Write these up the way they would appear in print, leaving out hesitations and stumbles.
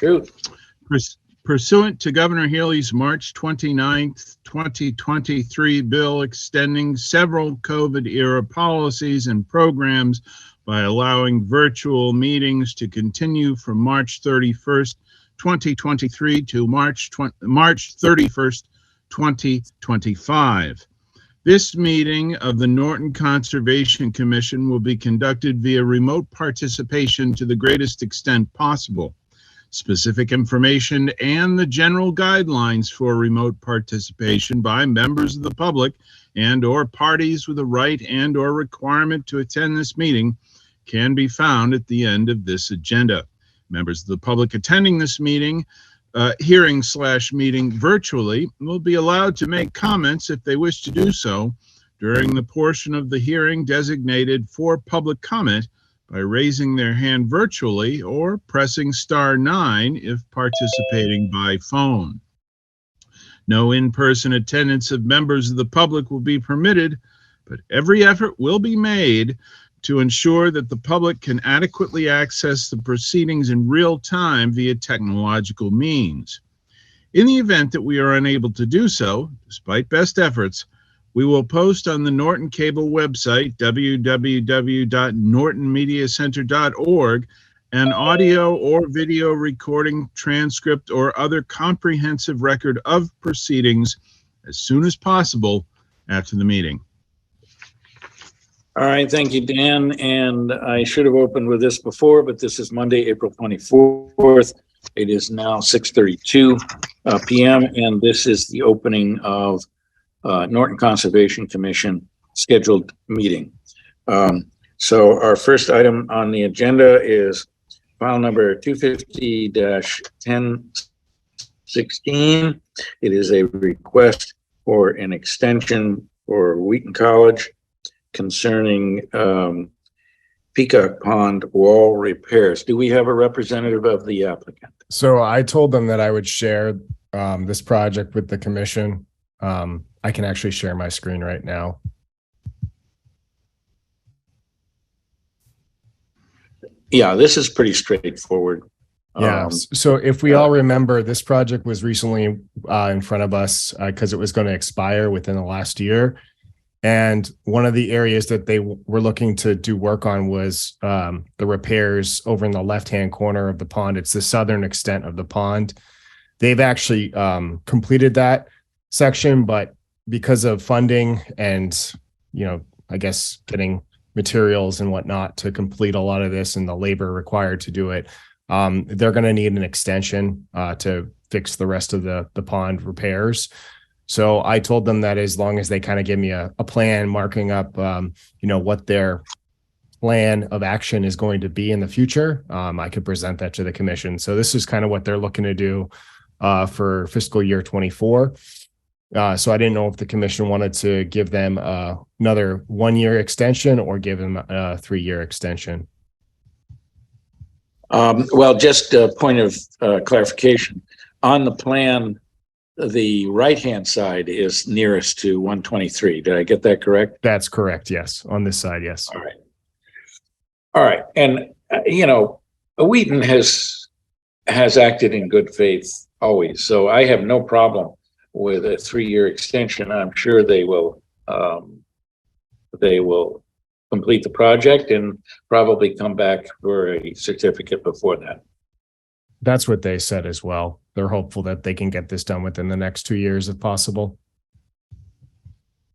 Shoot. Pursuant to Governor Healy's March 29th, 2023 bill extending several COVID-era policies and programs by allowing virtual meetings to continue from March 31st, 2023 to March 31st, 2025. This meeting of the Norton Conservation Commission will be conducted via remote participation to the greatest extent possible. Specific information and the general guidelines for remote participation by members of the public and/or parties with a right and/or requirement to attend this meeting can be found at the end of this agenda. Members of the public attending this meeting, hearing/meeting virtually will be allowed to make comments if they wish to do so during the portion of the hearing designated for public comment by raising their hand virtually or pressing *9 if participating by phone. No in-person attendance of members of the public will be permitted, but every effort will be made to ensure that the public can adequately access the proceedings in real time via technological means. In the event that we are unable to do so, despite best efforts, we will post on the Norton Cable website, www.nortonmediacenter.org, an audio or video recording, transcript, or other comprehensive record of proceedings as soon as possible after the meeting. All right, thank you, Dan. And I should have opened with this before, but this is Monday, April 24th. It is now 6:32 p.m. and this is the opening of Norton Conservation Commission scheduled meeting. So our first item on the agenda is file number 250-1016. It is a request for an extension for Wheaton College concerning Peacock Pond wall repairs. Do we have a representative of the applicant? So I told them that I would share this project with the commission. I can actually share my screen right now. Yeah, this is pretty straightforward. Yeah. So if we all remember, this project was recently in front of us because it was going to expire within the last year. And one of the areas that they were looking to do work on was the repairs over in the left-hand corner of the pond. It's the southern extent of the pond. They've actually completed that section, but because of funding and, I guess getting materials and whatnot to complete a lot of this and the labor required to do it, they're going to need an extension to fix the rest of the pond repairs. So I told them that as long as they kind of give me a plan marking up, what their plan of action is going to be in the future, I could present that to the commission. So this is kind of what they're looking to do for fiscal year 24. So I didn't know if the commission wanted to give them another 1-year extension or give them a 3-year extension. Well, just a point of clarification. On the plan, the right-hand side is nearest to 123. Did I get that correct? That's correct, yes. On this side, yes. All right. All right. And, Wheaton has acted in good faith always. So I have no problem with a 3-year extension. I'm sure they will complete the project and probably come back for a certificate before that. That's what they said as well. They're hopeful that they can get this done within the next 2 years if possible.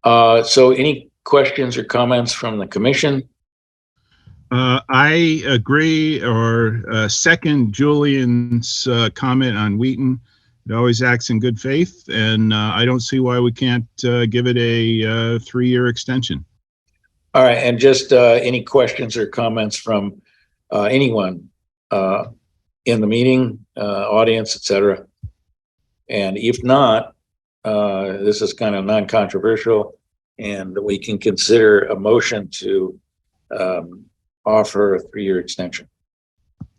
So any questions or comments from the commission? I agree or second Julian's comment on Wheaton. It always acts in good faith, and I don't see why we can't give it a 3-year extension. All right, and just any questions or comments from anyone in the meeting, audience, etc. And if not, this is kind of non-controversial, and we can consider a motion to offer a 3-year extension.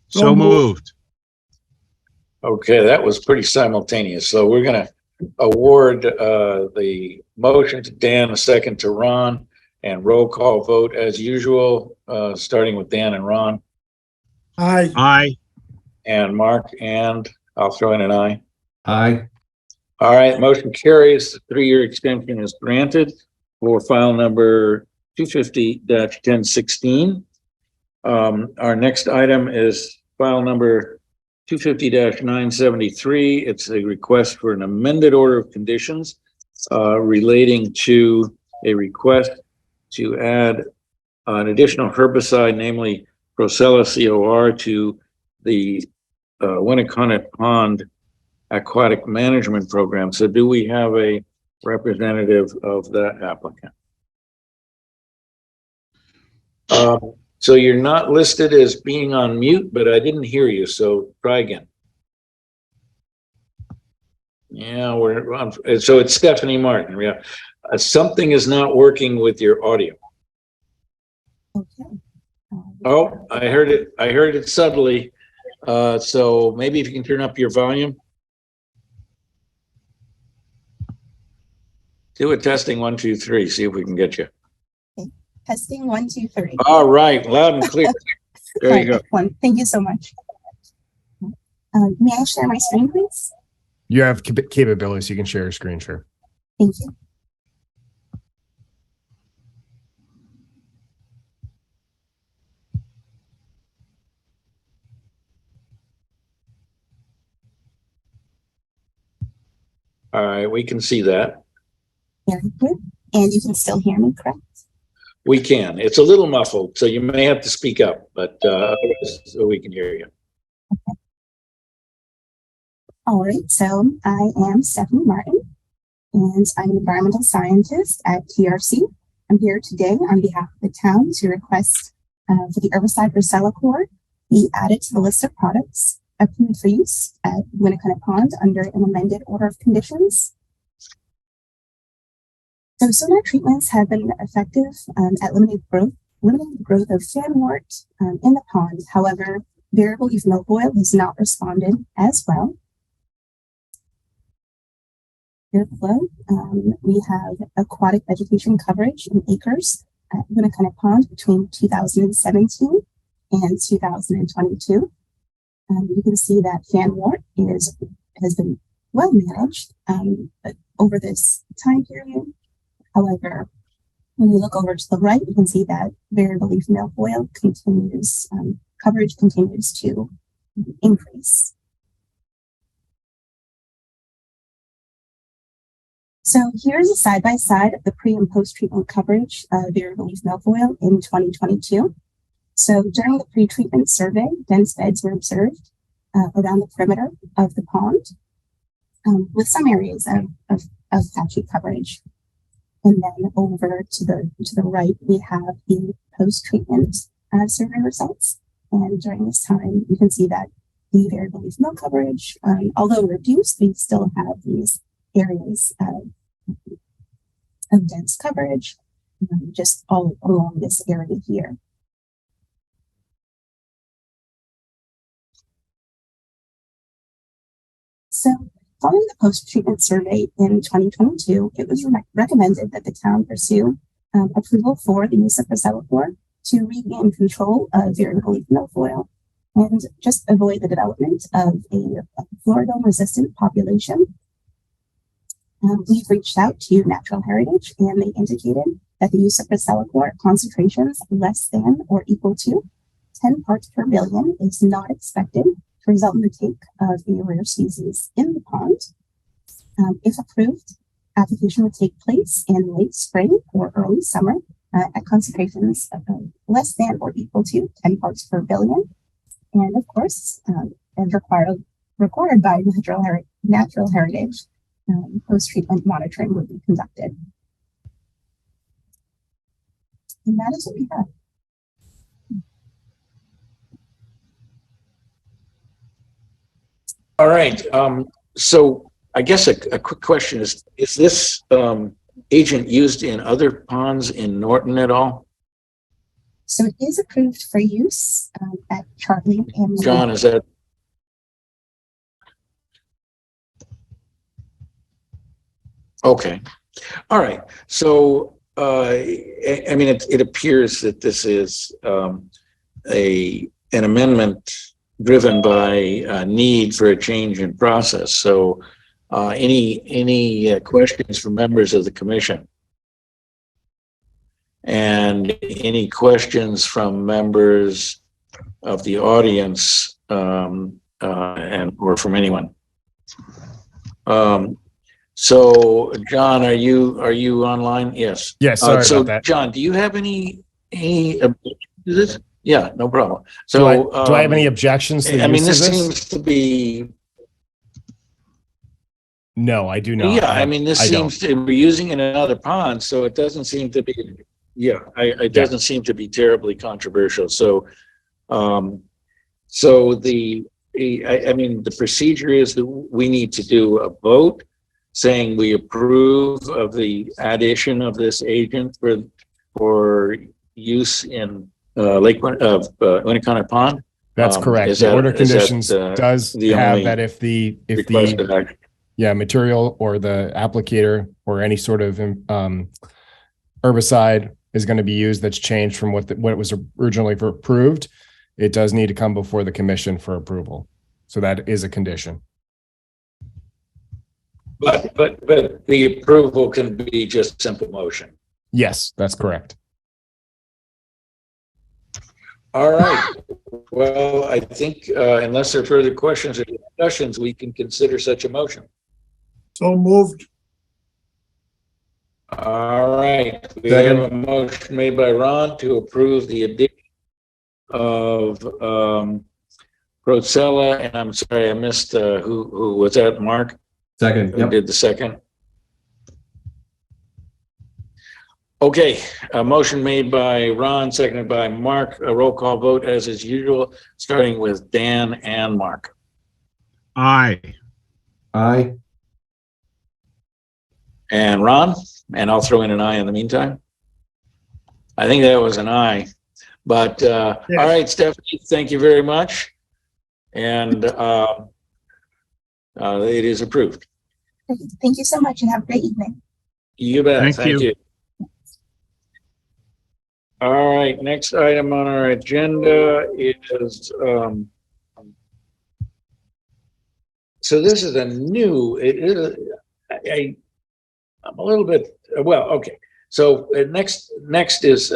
So moved. Okay, that was pretty simultaneous. So we're going to award the motion to Dan, a second to Ron, and roll call vote as usual, starting with Dan and Ron. Aye. Aye. and Mark, and I'll throw in an aye. Aye. All right, motion carries. The 3-year extension is granted for file number 250-1016. Our next item is file number 250-973. It's a request for an amended order of conditions relating to a request to add an additional herbicide, namely Procella COR, to the Winnicott Pond Aquatic Management Program. So do we have a representative of that applicant? So you're not listed as being on mute, but I didn't hear you, so try again. Yeah, so it's Stephanie Martin. Yeah, something is not working with your audio. Okay. Oh, I heard it. I heard it subtly. So maybe if you can turn up your volume. Do a testing 1, 2, 3. See if we can get you. Okay. Testing 1, 2, 3. All right, loud and clear. There you go. Excellent. Thank you so much. May I share my screen, please? You have capabilities. You can share your screen, sure. Thank you. All right, we can see that. Very good. And you can still hear me, correct? We can. It's a little muffled, so you may have to speak up, but otherwise, so we can hear you. Okay. All right. So I am Stephanie Martin, and I'm an environmental scientist at TRC. I'm here today on behalf of the town to request for the herbicide Procella be added to the list of products approved for use at Winnicott Pond under an amended order of conditions. So sonar treatments have been effective at limiting the growth of fanwort in the pond. However, variable leaf milfoil has not responded as well. Here below, we have aquatic vegetation coverage in acres at Winnicott Pond between 2017 and 2022. You can see that fanwort has been well managed over this time period. However, when we look over to the right, you can see that variable leaf milfoil continues, coverage continues to increase. So here's a side-by-side of the pre and post-treatment coverage of variable leaf milfoil in 2022. So during the pre-treatment survey, dense beds were observed around the perimeter of the pond, with some areas of patchy coverage. And then over to the right, we have the post-treatment survey results. And during this time, you can see that the variable leaf mill coverage, although reduced, we still have these areas of dense coverage just all along this area here. So following the post-treatment survey in 2022, it was recommended that the town pursue approval for the use of Procella to regain control of variable leaf milfoil and just avoid the development of a floridome-resistant population. We've reached out to Natural Heritage, and they indicated that the use of Procella at concentrations less than or equal to 10 parts per billion is not expected to result in the take of a rare species in the pond. If approved, application would take place in late spring or early summer at concentrations of less than or equal to 10 parts per billion. And of course, as required by Natural Heritage, post-treatment monitoring would be conducted. And that is what we have. All right. So I guess a quick question is this agent used in other ponds in Norton at all? So it is approved for use at Chartley and John, is that? Okay. All right. So, I mean, it appears that this is an amendment driven by need for a change in process. So any questions from members of the commission? And any questions from members of the audience and or from anyone? So John, are you online? Yes. Yes, sorry So about that. John, do you have any objection to this? Yeah, no problem. Do So I have any objections to the I mean, use of this this? seems to be, No, I do not. yeah, I mean, this I don't. seems to, we're using it in another pond, so it doesn't seem to be, yeah, it doesn't seem to be terribly controversial. So, so I mean, the procedure is that we need to do a vote saying we approve of the addition of this agent for use in Lake Winnicott Pond. That's correct. Is The that- order is that, conditions does the have only that if the requested action? material or the applicator or any sort of herbicide is going to be used that's changed from what it was originally approved, it does need to come before the commission for approval. So that is a condition. But the approval can be just simple motion. Yes, that's correct. All right. Well, I think unless there are further questions or discussions, we can consider such a motion. So moved. All right. We have a motion made by Ron to approve the addition of Procella, and I'm sorry, I missed who was that, Mark? Second. Who Yep. did the second? Okay, a motion made by Ron, seconded by Mark. A roll call vote as is usual, starting with Dan and Mark. Aye. Aye. And Ron, and I'll throw in an aye in the meantime. I think that was an aye. But all right, Stephanie, thank you very much. And it is approved. Thank you so much and have a great evening. You bet. Thank Thank you. you. All right, next item on our agenda is so this is a new, I'm a little bit, well, okay. So next is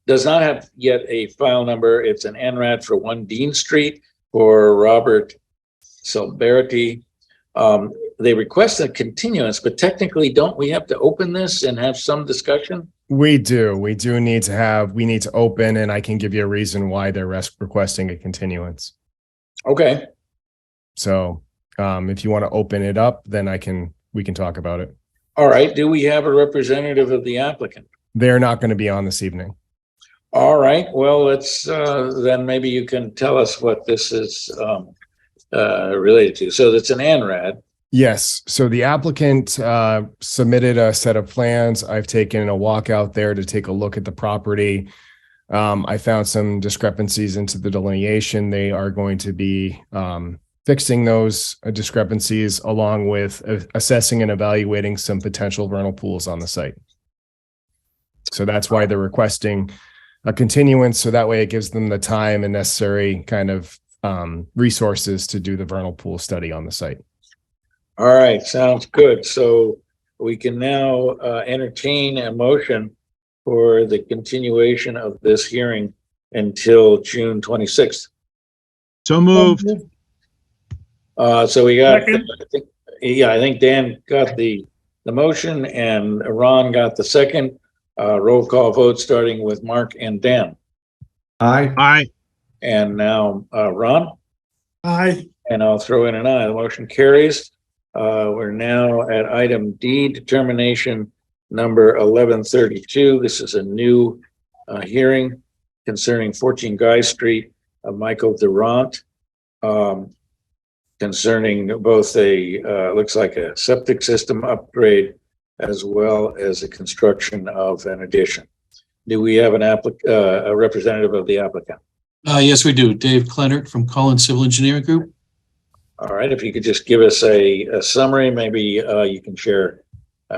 does not have yet a file number. It's an NRAD for 1 Dean Street for Robert Silberti. They request a continuance, but technically don't we have to open this and have some discussion? We do need to open, and I can give you a reason why they're requesting a continuance. Okay. So if you want to open it up, then we can talk about it. All right. Do we have a representative of the applicant? They're not going to be on this evening. All right. Well, let's then maybe you can tell us what this is related to. So it's an ANRAD. Yes. So the applicant submitted a set of plans. I've taken a walk out there to take a look at the property. I found some discrepancies into the delineation. They are going to be fixing those discrepancies along with assessing and evaluating some potential vernal pools on the site. So that's why they're requesting a continuance. So that way it gives them the time and necessary kind of resources to do the vernal pool study on the site. All right. Sounds good. So we can now entertain a motion for the continuation of this hearing until June 26th. So moved. So we got, Second. I think Dan got the motion and Ron got the second. Roll call vote starting with Mark and Dan. Aye. Aye. And now Ron, Aye. and I'll throw in an aye. The motion carries. We're now at item D, determination number 1132. This is a new hearing concerning 14 Guy Street, Michael Durant, concerning both looks like a septic system upgrade as well as a construction of an addition. Do we have a representative of the applicant? Yes, we do. Dave Clennert from Collins Civil Engineering Group. All right, if you could just give us a summary, maybe you can share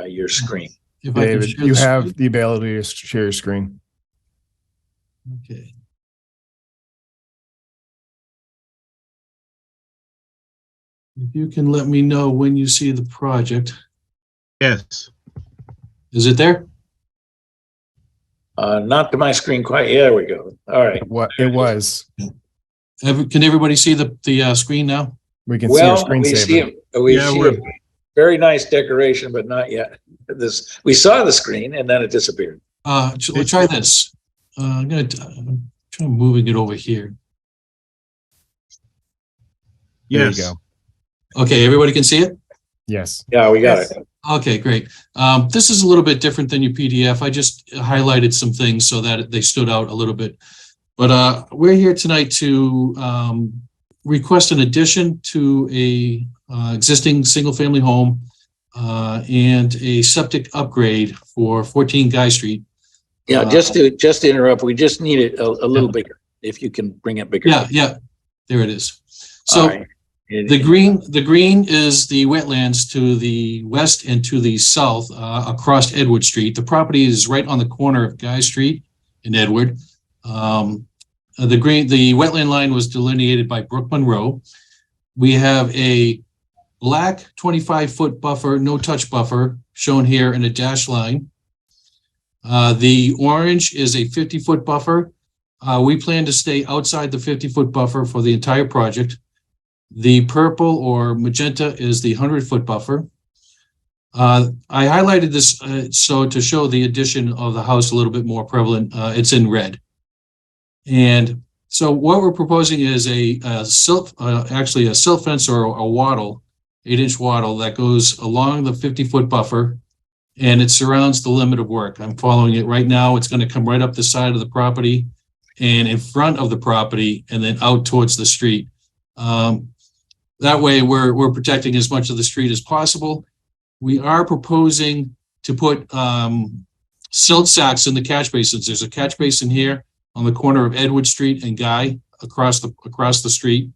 your screen. If I can David, share you the have screen. the ability to share your screen. Okay. If you can let me know when you see the project. Yes. Is it there? Not to my screen quite. Yeah, there we go. All right. What it was. Can everybody see the screen now? We can see our Well, we see screensaver. it. We Yeah, see we're- a very nice decoration, but not yet. We saw the screen and then it disappeared. Let's try this. I'm try moving it over here. There you Yes. go. Okay, everybody can see it? Yes. Yeah, we got it. Okay, great. This is a little bit different than your PDF. I just highlighted some things so that they stood out a little bit. But we're here tonight to request an addition to a existing single-family home and a septic upgrade for 14 Guy Street. Yeah, just to interrupt, we just need it a little bigger. If you can bring it bigger. Yeah, there it is. All So right. the green is the wetlands to the west and to the south across Edward Street. The property is right on the corner of Guy Street in Edward. The wetland line was delineated by Brooke Monroe. We have a black 25-foot buffer, no touch buffer, shown here in a dash line. The orange is a 50-foot buffer. We plan to stay outside the 50-foot buffer for the entire project. The purple or magenta is the 100-foot buffer. I highlighted this so to show the addition of the house a little bit more prevalent. It's in red. And so what we're proposing is actually a silt fence or a wattle, 8-inch wattle that goes along the 50-foot buffer, and it surrounds the limit of work. I'm following it right now. It's going to come right up the side of the property and in front of the property and then out towards the street. That way we're protecting as much of the street as possible. We are proposing to put silt sacks in the catch basins. There's a catch basin here on the corner of Edward Street and Guy across the street.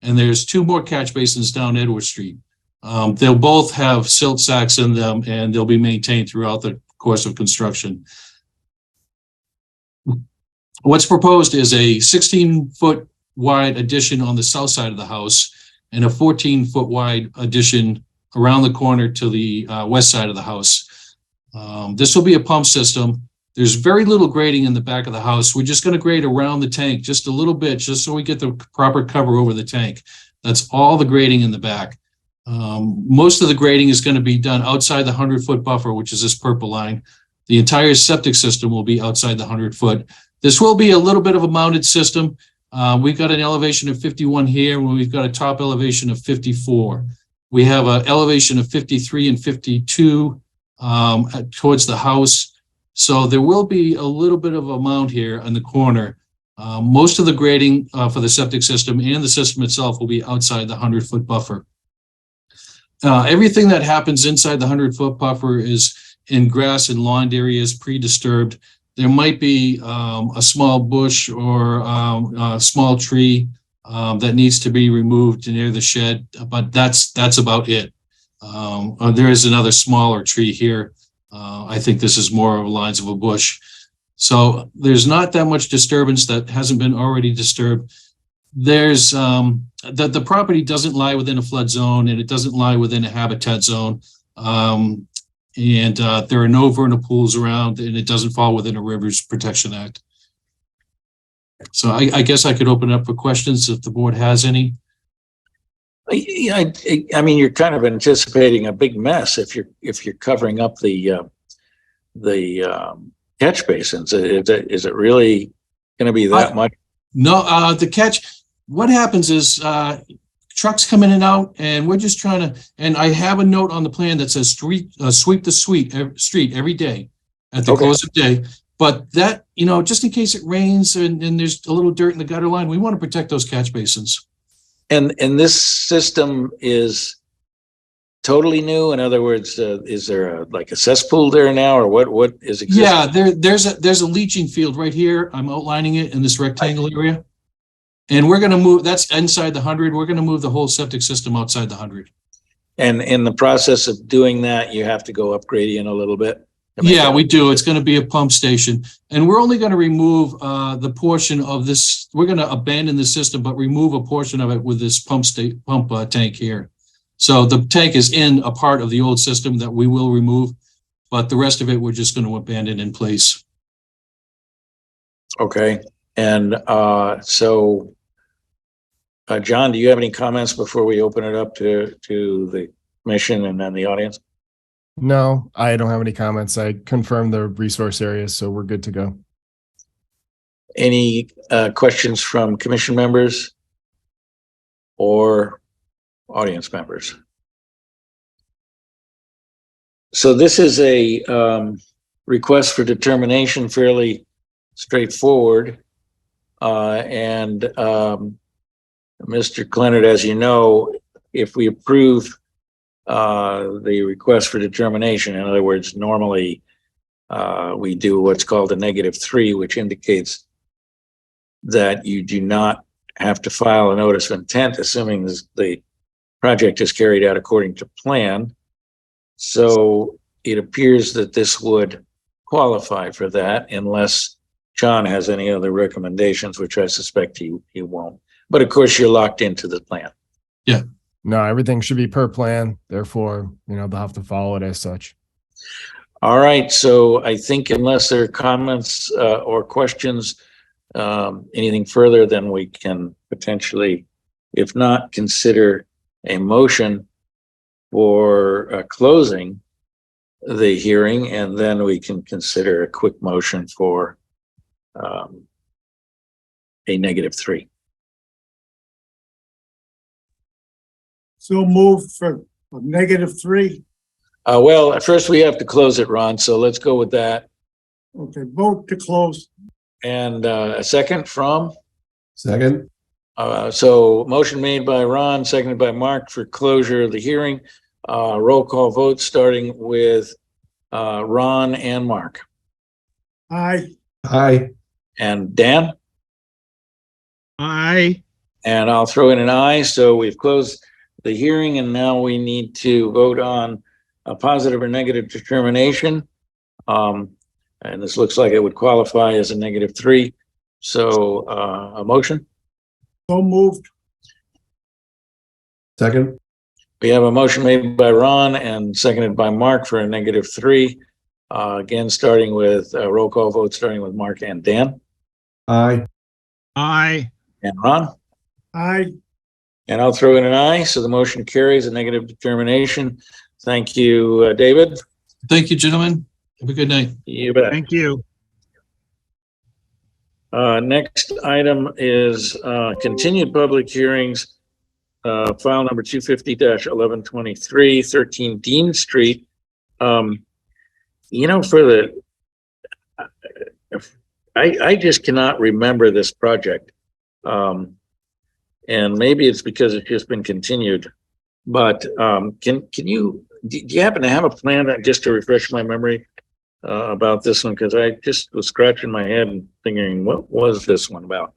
And there's 2 more catch basins down Edward Street. They'll both have silt sacks in them and they'll be maintained throughout the course of construction. What's proposed is a 16-foot wide addition on the south side of the house and a 14-foot wide addition around the corner to the west side of the house. This will be a pump system. There's very little grading in the back of the house. We're just going to grade around the tank just a little bit, just so we get the proper cover over the tank. That's all the grading in the back. Most of the grading is going to be done outside the 100-foot buffer, which is this purple line. The entire septic system will be outside the 100-foot. This will be a little bit of a mounted system. We've got an elevation of 51 here, and we've got a top elevation of 54. We have an elevation of 53 and 52 towards the house. So there will be a little bit of a mound here in the corner. Most of the grading for the septic system and the system itself will be outside the 100-foot buffer. Everything that happens inside the 100-foot buffer is in grass and lawn areas, pre-disturbed. There might be a small bush or a small tree that needs to be removed near the shed, but that's about it. There is another smaller tree here. I think this is more of lines of a bush. So there's not that much disturbance that hasn't been already disturbed. There's the property doesn't lie within a flood zone and it doesn't lie within a habitat zone. And there are no vernal pools around and it doesn't fall within a Rivers Protection Act. So I guess I could open it up for questions if the board has any. I mean, you're kind of anticipating a big mess if you're covering up the catch basins. Is it really going to be that much? No, the catch, what happens is trucks come in and out and we're just trying to, and I have a note on the plan that says sweep the street every day at the close of day. But that, just in case it rains and there's a little dirt in the gutter line, we want to protect those catch basins. And this system is totally new. In other words, is there a cesspool there now, or what is existing? Yeah, there's a leaching field right here. I'm outlining it in this rectangle area. And we're going to move, that's inside the 100. We're going to move the whole septic system outside the 100. And in the process of doing that, you have to go up gradient a little bit. Yeah, we do. It's going to be a pump station. And we're only going to remove the portion of this. We're going to abandon the system, but remove a portion of it with this pump tank here. So the tank is in a part of the old system that we will remove, but the rest of it, we're just going to abandon in place. Okay, and so, John, do you have any comments before we open it up to the commission and then the audience? No, I don't have any comments. I confirmed the resource areas, so we're good to go. Any questions from commission members or audience members? So this is a request for determination, fairly straightforward. And Mr. Clennard, as you know, if we approve the request for determination, in other words, normally we do what's called a -3, which indicates that you do not have to file a notice of intent, assuming the project is carried out according to plan. So it appears that this would qualify for that unless John has any other recommendations, which I suspect he won't. But of course, you're locked into the plan. No, everything should be per plan. Therefore, they'll have to follow it as such. All right. So I think unless there are comments or questions, anything further, then we can potentially, if not, consider a motion for closing the hearing, and then we can consider a quick motion for a -3. So moved for a -3. Well, first we have to close it, Ron, so let's go with that. Okay, vote to close. And a second from? Second. So motion made by Ron, seconded by Mark for closure of the hearing. Roll call vote starting with Ron and Mark. Aye. Aye. And Dan? Aye. And I'll throw in an aye. So we've closed the hearing, and now we need to vote on a positive or negative determination. And this looks like it would qualify as a -3. So a motion? So moved. Second. We have a motion made by Ron and seconded by Mark for a -3. Again, starting with a roll call vote, starting with Mark and Dan Aye. Aye. and Ron. Aye. And I'll throw in an aye. So the motion carries, a negative determination. Thank you, David. Thank you, gentlemen. Have a good night. You bet. Thank you. Next item is continued public hearings. File number 250-1123, 13 Dean Street. I just cannot remember this project. And maybe it's because it's just been continued. But do you happen to have a plan just to refresh my memory about this one? Because I just was scratching my head and thinking, what was this one about?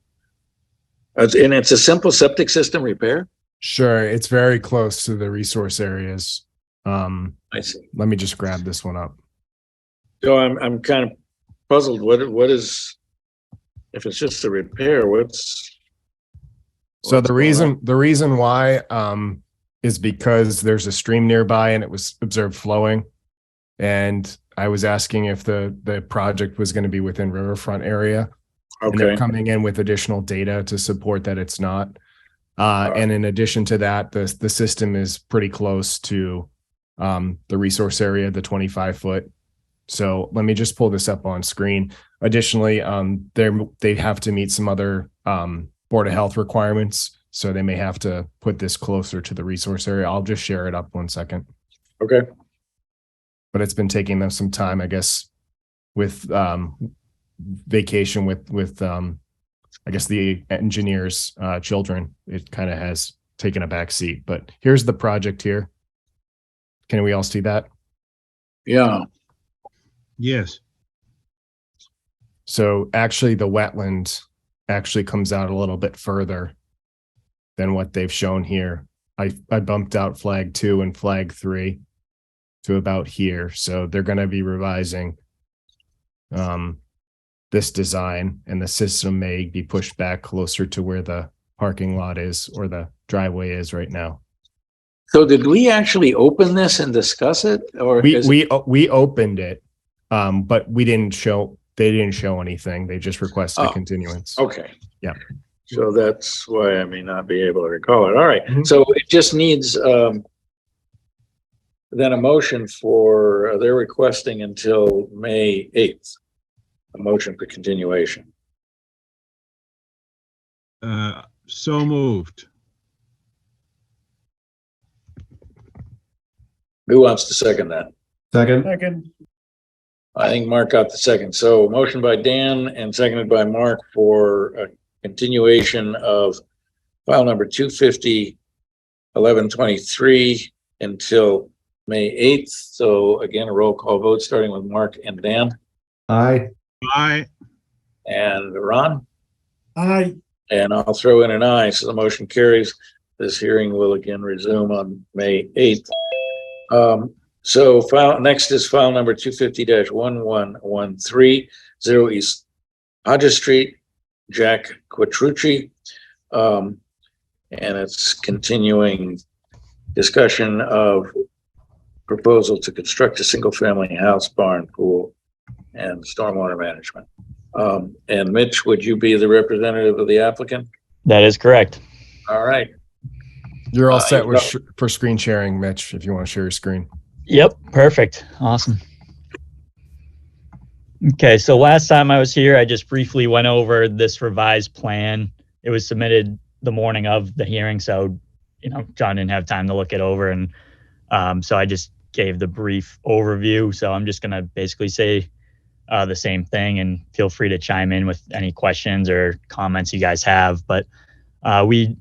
And it's a simple septic system repair? Sure, it's very close to the resource areas. I see. Let me just grab this one up. So I'm kind of puzzled. What is, if it's just a repair, So the reason why is because there's a stream nearby and it was observed flowing. And I was asking if the project was going to be within riverfront area. And they're Okay, coming in with additional data to support that it's not. And in addition to that, the system is pretty close to the resource area, the 25-foot. So let me just pull this up on screen. Additionally, they have to meet some other Board of Health requirements. So they may have to put this closer to the resource area. I'll just share it up 1 second. okay. But it's been taking them some time, I guess, with vacation with I guess the engineers' children. It kind of has taken a back seat. But here's the project here. Can we all see that? Yeah, Yes. So actually the wetland actually comes out a little bit further than what they've shown here. I bumped out flag 2 and flag 3. to about here. So they're going to be revising this design, and the system may be pushed back closer to where the parking lot is or the driveway is right now. So did we actually open this and discuss it, or is it- We opened it, but they didn't show anything. They just requested Oh, a continuance. Okay. Yeah. So that's why I may not be able to recall it. All right. Mhm. So it just needs then a motion for, they're requesting until May 8th, a motion for continuation. So moved. Who wants to second that? Second. second, I think Mark got the second. So motion by Dan and seconded by Mark for a continuation of file number 250-1123 until May 8th. So again, a roll call vote starting with Mark and Dan Aye. Aye. and Ron. aye, And I'll throw in an aye. So the motion carries. This hearing will again resume on May 8th. So next is file number 250-1113, 0 East Hodges Street, Jack Quattrucci. And it's continuing discussion of proposal to construct a single-family house, barn, pool, and stormwater management. And Mitch, would you be the representative of the applicant? That is correct. All right. You're all Uh, set you for screen sharing, Mitch, if you want to share your screen. Yep, perfect. Awesome. Okay, so last time I was here, I just briefly went over this revised plan. It was submitted the morning of the hearing, so John didn't have time to look it over, and so I just gave the brief overview. So I'm just gonna basically say the same thing, and feel free to chime in with any questions or comments you guys have. But we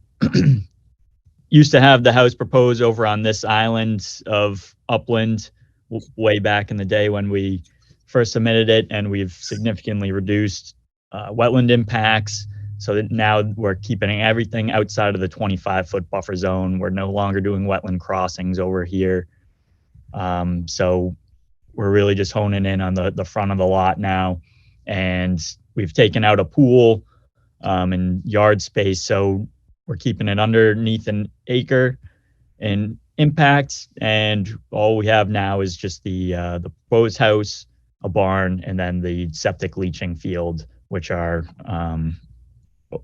used to have the house proposed over on this island of upland way back in the day when we first submitted it, and we've significantly reduced wetland impacts so that now we're keeping everything outside of the 25-foot buffer zone. We're no longer doing wetland crossings over here. So we're really just honing in on the front of the lot now, and we've taken out a pool and yard space. So we're keeping it underneath an acre in impact, and all we have now is just the proposed house, a barn, and then the septic leaching field, which are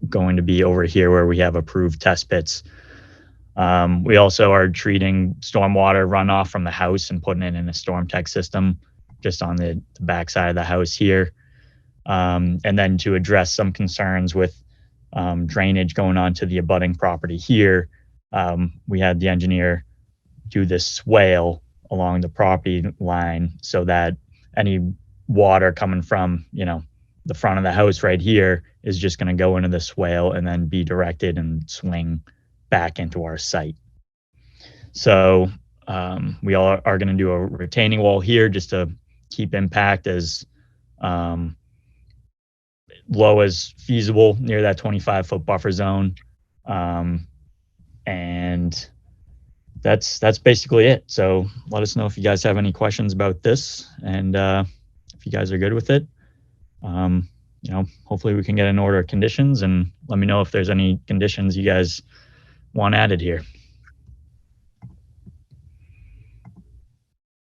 going to be over here where we have approved test pits. We also are treating stormwater runoff from the house and putting it in a storm tech system just on the backside of the house here. And then to address some concerns with drainage going on to the abutting property here, we had the engineer do this swale along the property line so that any water coming from, the front of the house right here is just going to go into the swale and then be directed and swing back into our site. So we all are going to do a retaining wall here just to keep impact as low as feasible near that 25-foot buffer zone. And that's basically it. So let us know if you guys have any questions about this, and if you guys are good with it. Hopefully we can get an order of conditions, and let me know if there's any conditions you guys want added here.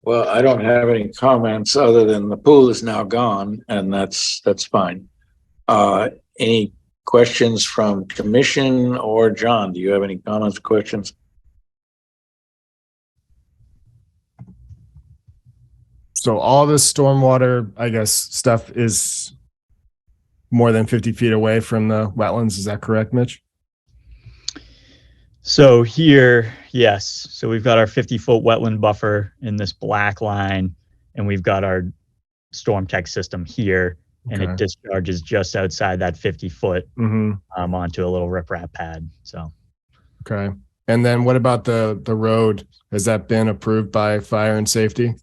Well, I don't have any comments other than the pool is now gone, and that's fine. Any questions from commission or John? Do you have any comments or questions? So all this stormwater, I guess, stuff is more than 50 feet away from the wetlands. Is that correct, Mitch? So here, yes. So we've got our 50-foot wetland buffer in this black line, and we've got our storm tech system here, and it Okay. discharges just outside that 50-foot Mm-hmm. onto a little riprap pad. So Okay. And then what about the road? Has that been approved by fire and safety?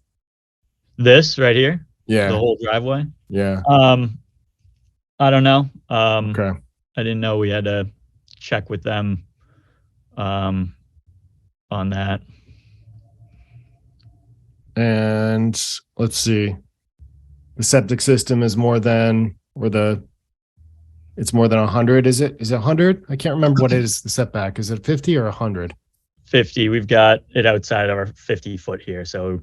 this right here, the Yeah. whole driveway. Yeah. I don't know. Okay. I didn't know we had to check with them on that. And let's see. The septic system is more than, it's more than 100, is it? Is it 100? I can't remember what it is, the setback. Is it 50 or 100? 50. We've got it outside of our 50 foot here. So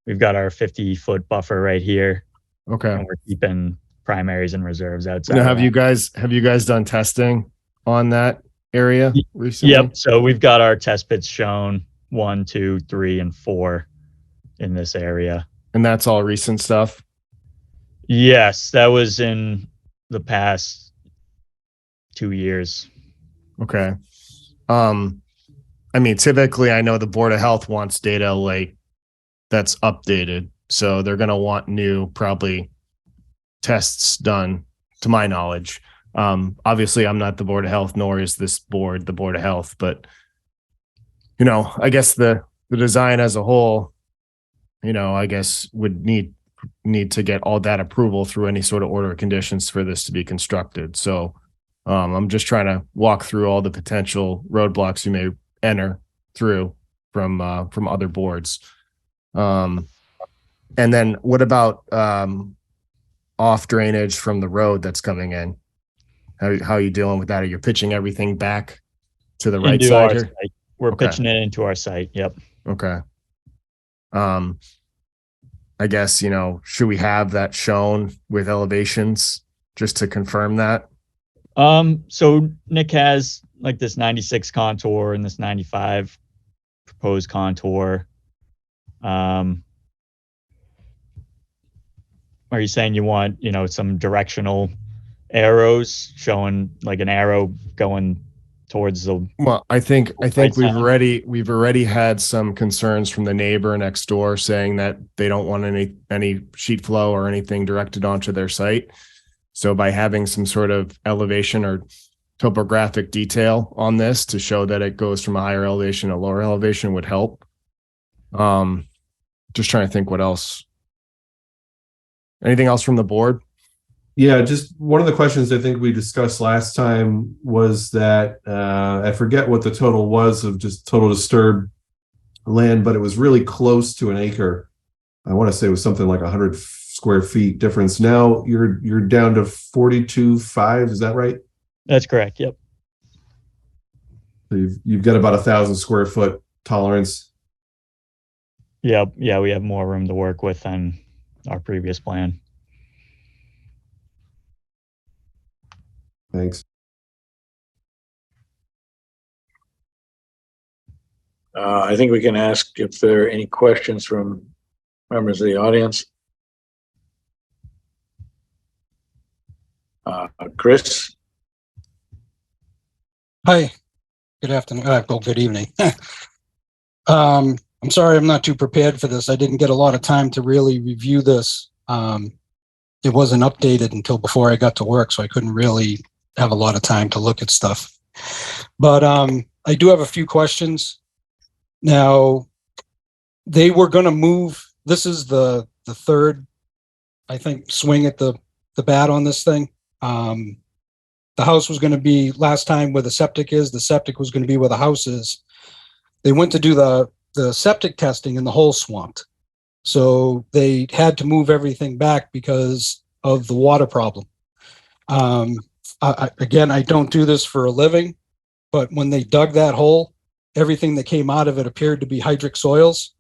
we've got our 50-foot buffer right here. Okay. And we're keeping primaries and reserves outside. Now, of have that. you guys done testing on that area recently? Yep. So we've got our test pits shown 1, 2, 3, and 4 in this area. And that's all recent stuff? Yes, that was in the past 2 years. Okay. I mean, typically I know the Board of Health wants data like that's updated. So they're going to want new, probably tests done, to my knowledge. Obviously I'm not the Board of Health, nor is this board the Board of Health, but you know, I guess the design as a whole, you know, I guess would need to get all that approval through any sort of order of conditions for this to be constructed. So I'm just trying to walk through all the potential roadblocks you may enter through from other boards. And then what about off drainage from the road that's coming in? How are you dealing with that? Are you pitching everything back to the right Into side our here? site. We're Okay. pitching it into our site. Yep. Okay. I guess, you know, should we have that shown with elevations just to confirm that? So Nick has like this 96 contour and this 95 proposed contour. Are you saying you want, you know, some directional arrows showing like an arrow going towards the, Well, I think Right we've side. already had some concerns from the neighbor next door saying that they don't want any sheet flow or anything directed onto their site. So by having some sort of elevation or topographic detail on this to show that it goes from a higher elevation to lower elevation would help. Just trying to think what else. Anything else from the board? Yeah, just one of the questions I think we discussed last time was that I forget what the total was of just total disturbed land, but it was really close to an acre. I want to say it was something like 100 square feet difference. Now you're down to 42.5. Is that right? that's correct. Yep. So you've got about 1,000 square foot tolerance. Yep. Yeah. We have more room to work with than our previous plan. Thanks. I think we can ask if there are any questions from members of the audience. Chris? Hi, good afternoon. Good evening. I'm sorry I'm not too prepared for this. I didn't get a lot of time to really review this. It wasn't updated until before I got to work, so I couldn't really have a lot of time to look at stuff. But I do have a few questions. Now, they were going to move. This is the third, I think, swing at the bat on this thing. The house was going to be last time where the septic is. The septic was going to be where the house is. They went to do the septic testing and the hole swamped. So they had to move everything back because of the water problem. Again, I don't do this for a living, but when they dug that hole, everything that came out of it appeared to be hydric soils.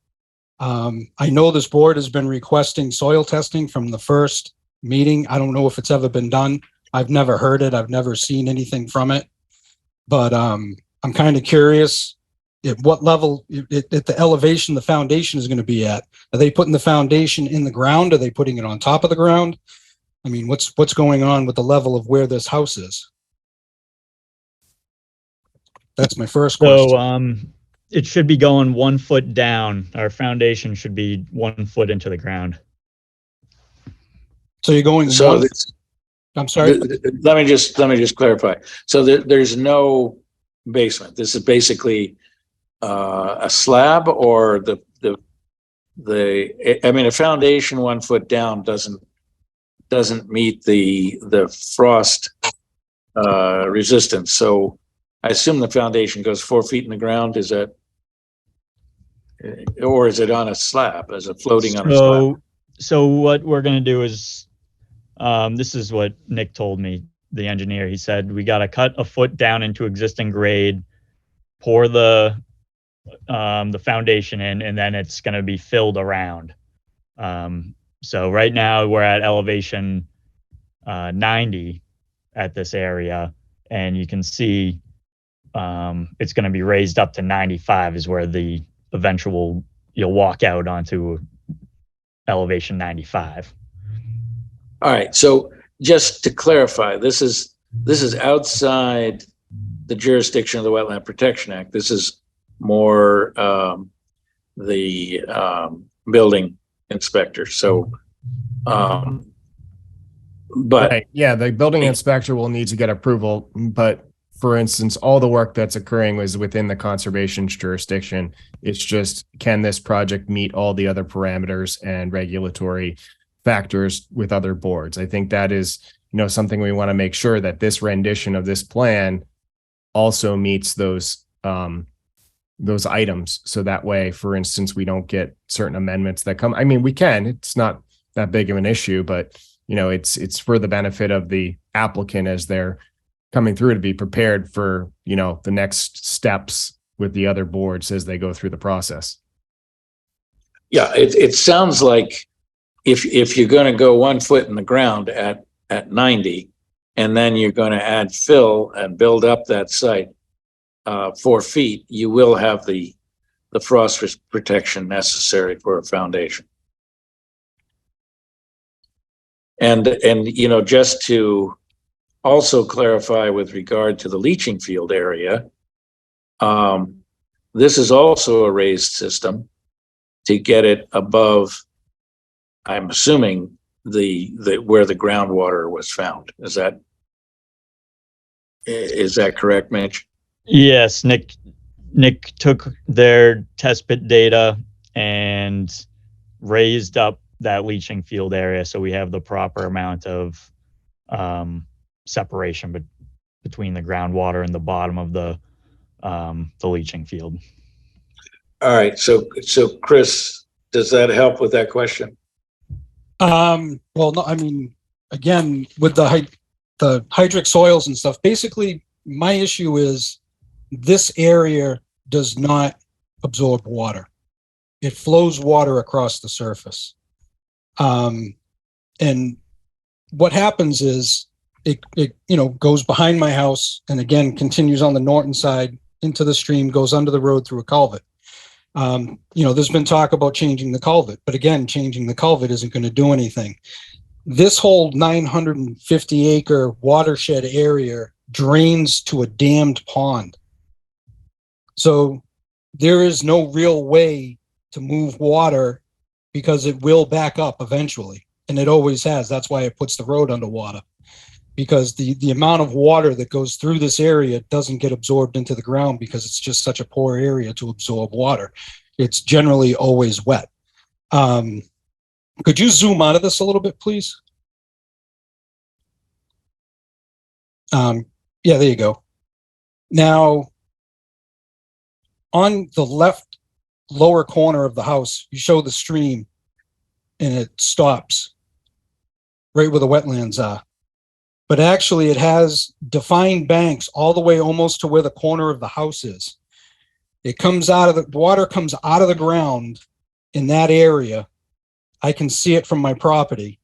I know this board has been requesting soil testing from the first meeting. I don't know if it's ever been done. I've never heard it. I've never seen anything from it. But I'm kind of curious at what level, at the elevation the foundation is going to be at. Are they putting the foundation in the ground? Are they putting it on top of the ground? I mean, what's going on with the level of where this house is? That's my first question. So it should be going 1 foot down. Our foundation should be 1 foot into the ground. So you're going So one, I'm sorry. let me just clarify. So there's no basement. This is basically a slab, or I mean, a foundation 1 foot down doesn't meet the frost resistance. So I assume the foundation goes 4 feet in the ground. Is that Or is it on a slab? Is it floating on a slab? So what we're gonna do is, this is what Nick told me, the engineer. He said, we gotta cut a foot down into existing grade, pour the foundation in, and then it's gonna be filled around. So right now we're at elevation 90 at this area, and you can see it's gonna be raised up to 95 is where the eventual, you'll walk out onto elevation 95. All right, so just to clarify, this is outside the jurisdiction of the Wetland Protection Act. This is more the building inspector. So, but Right. Yeah, the building inspector will need to get approval, but for instance, all the work that's occurring was within the conservation's jurisdiction. It's just, can this project meet all the other parameters and regulatory factors with other boards? I think that is, something we want to make sure that this rendition of this plan also meets those items. So that way, for instance, we don't get certain amendments that come. I mean, we can, it's not that big of an issue, but it's for the benefit of the applicant as they're coming through to be prepared for, the next steps with the other boards as they go through the process. yeah, it sounds like if you're going to go 1 foot in the ground at 90, and then you're going to add fill and build up that site 4 feet, you will have the frost protection necessary for a foundation. And just to also clarify with regard to the leaching field area, this is also a raised system to get it above, I'm assuming, the where the groundwater was found. Is that correct, Mitch? Yes, Nick took their test pit data and raised up that leaching field area, so we have the proper amount of separation between the groundwater and the bottom of the leaching field. All right, so Chris, does that help with that question? Well, no, I mean, again, with the hydric soils and stuff, basically my issue is this area does not absorb water. It flows water across the surface. And what happens is it goes behind my house and again continues on the Norton side into the stream, goes under the road through a culvert. There's been talk about changing the culvert, but again, changing the culvert isn't going to do anything. This whole 950 acre watershed area drains to a dammed pond. So there is no real way to move water because it will back up eventually. And it always has. That's why it puts the road underwater, because the amount of water that goes through this area doesn't get absorbed into the ground because it's just such a poor area to absorb water. It's generally always wet. Could you zoom out of this a little bit, please? Yeah, there you go. Now, on the left lower corner of the house, you show the stream and it stops right where the wetlands are. But actually it has defined banks all the way almost to where the corner of the house is. It comes out of the water comes out of the ground in that area. I can see it from my property.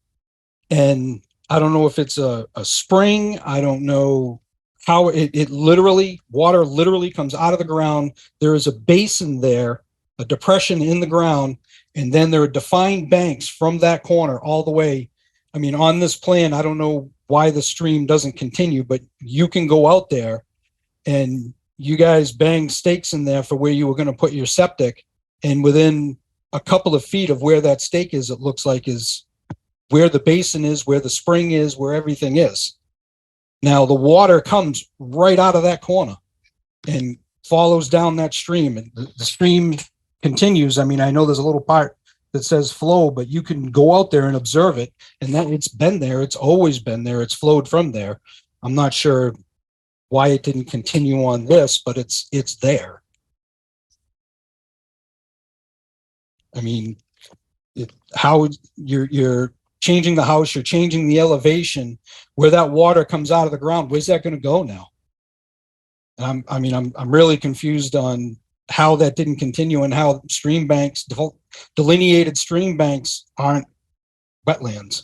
And I don't know if it's a spring. I don't know how it literally, water literally comes out of the ground. There is a basin there, a depression in the ground, and then there are defined banks from that corner all the way. I mean, on this plan, I don't know why the stream doesn't continue, but you can go out there and you guys bang stakes in there for where you were going to put your septic. And within a couple of feet of where that stake is, it looks like is where the basin is, where the spring is, where everything is. Now the water comes right out of that corner and follows down that stream, and the stream continues. I mean, I know there's a little part that says flow, but you can go out there and observe it, and that it's been there. It's always been there. It's flowed from there. I'm not sure why it didn't continue on this, but it's there. I mean, how you're changing the house, you're changing the elevation where that water comes out of the ground. Where's that going to go now? I'm really confused on how that didn't continue and how stream banks, delineated stream banks aren't wetlands.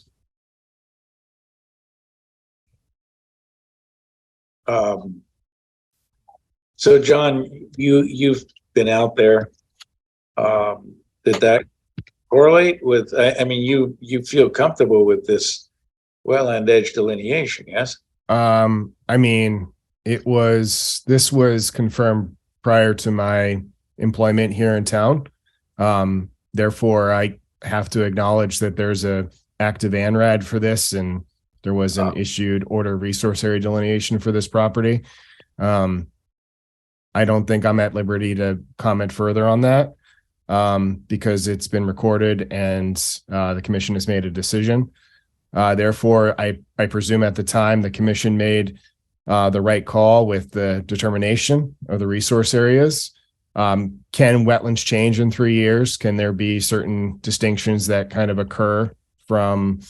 So John, you've been out there. Did that correlate with, I mean, you feel comfortable with this wetland edge delineation, yes? I mean, this was confirmed prior to my employment here in town. Therefore, I have to acknowledge that there's a active ANRAD for this, and there was an issued order of resource area delineation for this property. I don't think I'm at liberty to comment further on that because it's been recorded and the commission has made a decision. Therefore, I presume at the time the commission made the right call with the determination of the resource areas. Can wetlands change in 3 years? Can there be certain distinctions that kind of occur from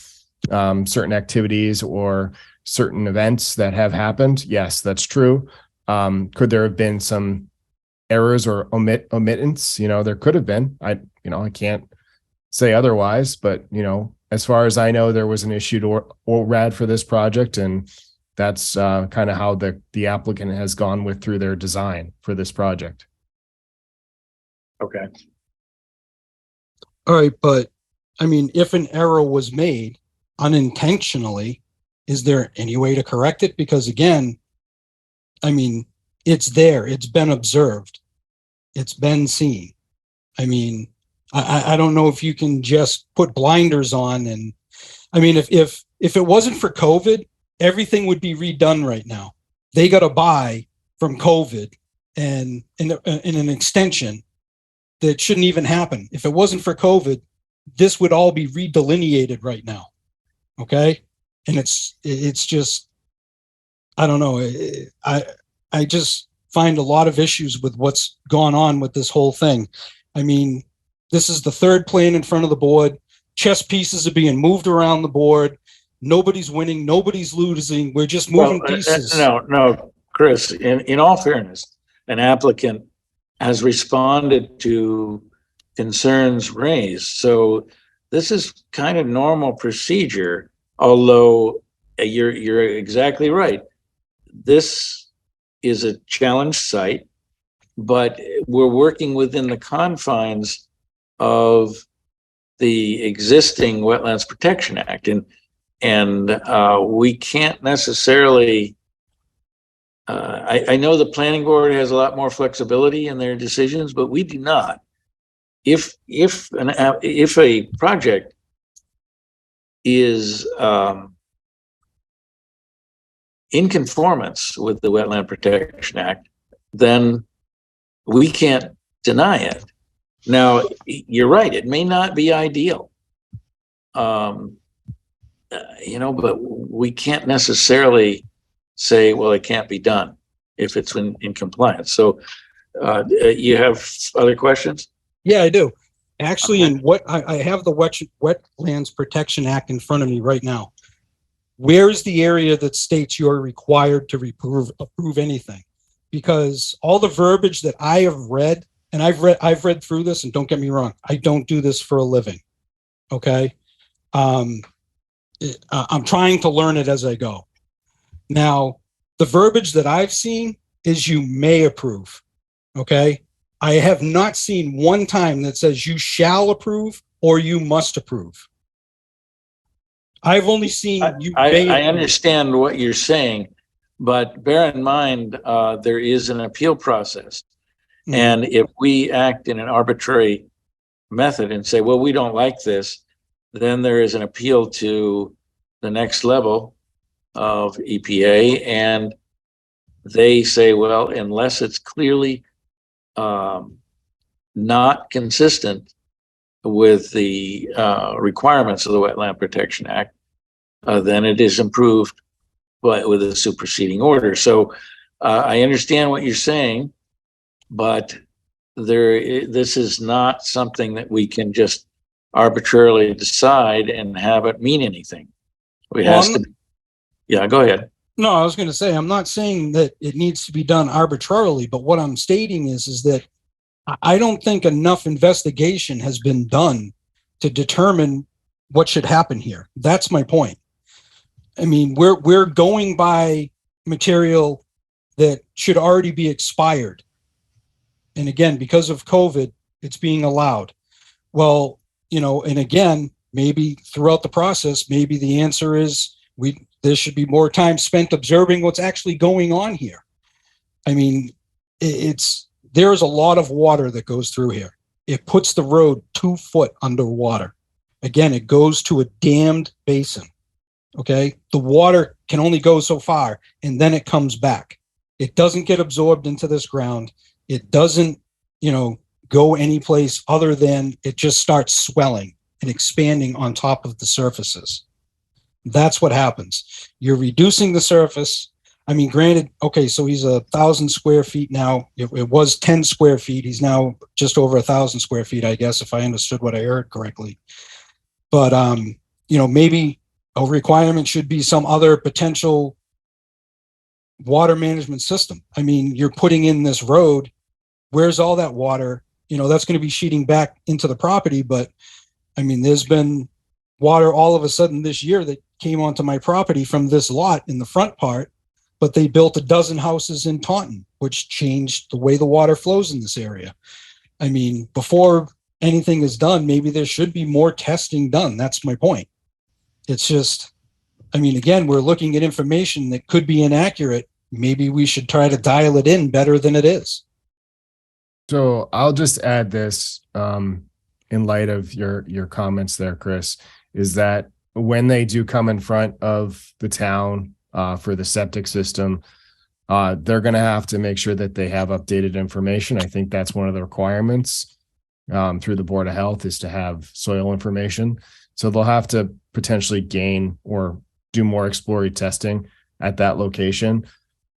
certain activities or certain events that have happened? Yes, that's true. Could there have been some errors or omittance? There could have been. I can't say otherwise, but as far as I know, there was an issued ORAD for this project, and that's kind of how the applicant has gone through their design for this project. Okay. All right, but I mean, if an error was made unintentionally, is there any way to correct it? Because again, I mean, it's there, it's been observed, it's been seen. I mean, I don't know if you can just put blinders on. And I mean, if it wasn't for COVID, everything would be redone right now. They got to buy from COVID and in an extension that shouldn't even happen. If it wasn't for COVID, this would all be redelineated right now. Okay. And it's just, I don't know. I just find a lot of issues with what's gone on with this whole thing. I mean, this is the third plan in front of the board. Chess pieces are being moved around the board. Nobody's winning. Nobody's losing. We're just moving pieces. No, Chris, in all fairness, an applicant has responded to concerns raised. So this is kind of normal procedure, although you're exactly right. This is a challenged site, but we're working within the confines of the existing Wetlands Protection Act, and we can't necessarily. I know the planning board has a lot more flexibility in their decisions, but we do not. If a project is in conformance with the Wetland Protection Act, then we can't deny it. Now, you're right, it may not be ideal, but we can't necessarily say, well, it can't be done if it's in compliance. So you have other questions? Yeah, I do. Actually, I have the Wetlands Protection Act in front of me right now. Where is the area that states you're required to approve anything? Because all the verbiage that I have read, and I've read through this, and don't get me wrong, I don't do this for a living. Okay. I'm trying to learn it as I go. Now, the verbiage that I've seen is you may approve. Okay. I have not seen one time that says you shall approve or you must approve. I've only seen you. I understand what you're saying, but bear in mind, there is an appeal process. Mm-hmm. And if we act in an arbitrary method and say, well, we don't like this, then there is an appeal to the next level of EPA. And they say, well, unless it's clearly not consistent with the requirements of the Wetland Protection Act, then it is improved with a superseding order. So I understand what you're saying, but this is not something that we can just arbitrarily decide and have it mean anything. It has to. Yeah, go ahead. No, I was going to say, I'm not saying that it needs to be done arbitrarily, but what I'm stating is that I don't think enough investigation has been done to determine what should happen here. That's my point. I mean, we're going by material that should already be expired. And again, because of COVID, it's being allowed. Well, you know, and again, maybe throughout the process, maybe the answer is there should be more time spent observing what's actually going on here. I mean, there's a lot of water that goes through here. It puts the road 2 foot underwater. Again, it goes to a dammed basin. Okay. The water can only go so far and then it comes back. It doesn't get absorbed into this ground. It doesn't, go any place other than it just starts swelling and expanding on top of the surfaces. That's what happens. You're reducing the surface. I mean, granted, okay, so he's 1,000 square feet now. It was 10 square feet. He's now just over 1,000 square feet, I guess, if I understood what I heard correctly. But, maybe a requirement should be some other potential water management system. I mean, you're putting in this road. Where's all that water? That's going to be sheeting back into the property. But I mean, there's been water all of a sudden this year that came onto my property from this lot in the front part, but they built a dozen houses in Taunton, which changed the way the water flows in this area. I mean, before anything is done, maybe there should be more testing done. That's my point. It's just, I mean, again, we're looking at information that could be inaccurate. Maybe we should try to dial it in better than it is. So I'll just add this in light of your comments there, Chris, is that when they do come in front of the town for the septic system, they're going to have to make sure that they have updated information. I think that's one of the requirements through the Board of Health is to have soil information. So they'll have to potentially gain or do more exploratory testing at that location.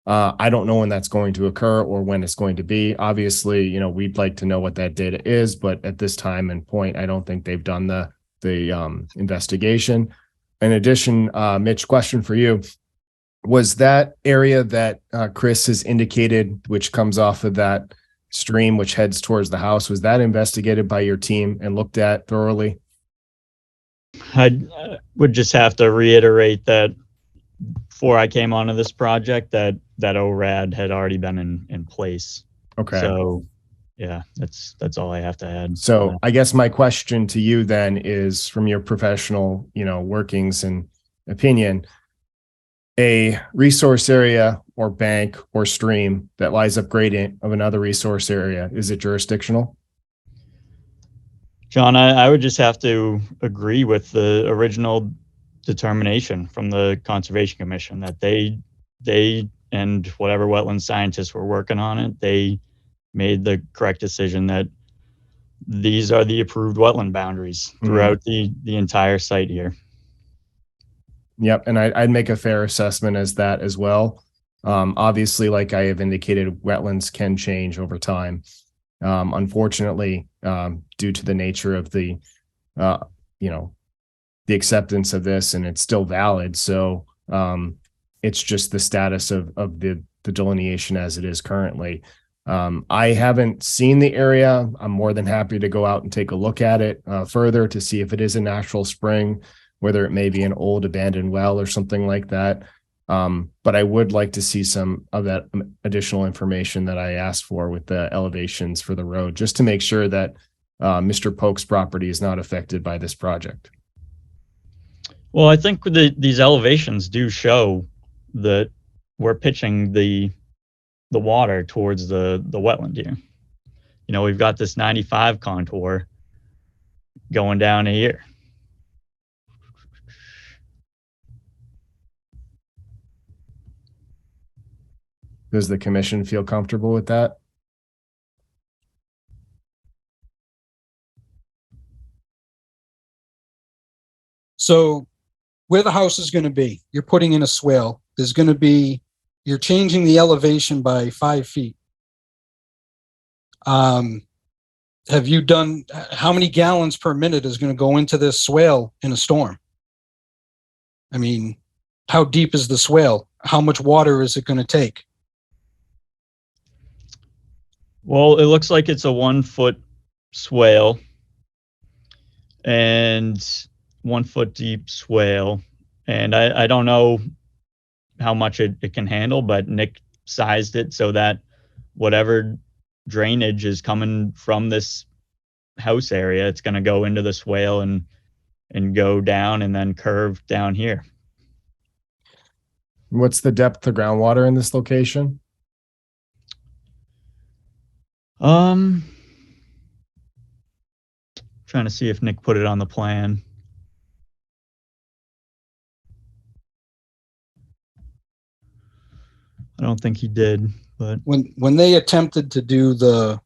I don't know when that's going to occur or when it's going to be. Obviously, we'd like to know what that data is, but at this time and point, I don't think they've done the investigation. In addition, Mitch, question for you. Was that area that Chris has indicated, which comes off of that stream, which heads towards the house, was that investigated by your team and looked at thoroughly? I would just have to reiterate that before I came onto this project, that ORAD had already been in place. Okay. So yeah, that's all I have to add. So I guess my question to you then is, from your professional, workings and opinion, a resource area or bank or stream that lies upgradient of another resource area, is it jurisdictional? John, I would just have to agree with the original determination from the Conservation Commission that they and whatever wetland scientists were working on it, they made the correct decision that these are the approved wetland boundaries throughout the entire site here. Yep, and I'd make a fair assessment as that as well. Obviously, like I have indicated, wetlands can change over time. Unfortunately, due to the nature of the acceptance of this, and it's still valid. So it's just the status of the delineation as it is currently. I haven't seen the area. I'm more than happy to go out and take a look at it further to see if it is a natural spring, whether it may be an old abandoned well or something like that. But I would like to see some of that additional information that I asked for with the elevations for the road, just to make sure that Mr. Polk's property is not affected by this project. Well, I think these elevations do show that we're pitching the water towards the wetland here. We've got this 95 contour going down here. Does the commission feel comfortable with that? So where the house is going to be, you're putting in a swale. You're changing the elevation by 5 feet. Have you done, how many gallons per minute is going to go into this swale in a storm? I mean, how deep is the swale? How much water is it going to take? Well, it looks like it's a 1 foot swale and 1 foot deep swale. And I don't know how much it can handle, but Nick sized it so that whatever drainage is coming from this house area, it's going to go into the swale and go down and then curve down here. What's the depth of groundwater in this location? Trying to see if Nick put it on the plan. I don't think he did, but When they attempted to do the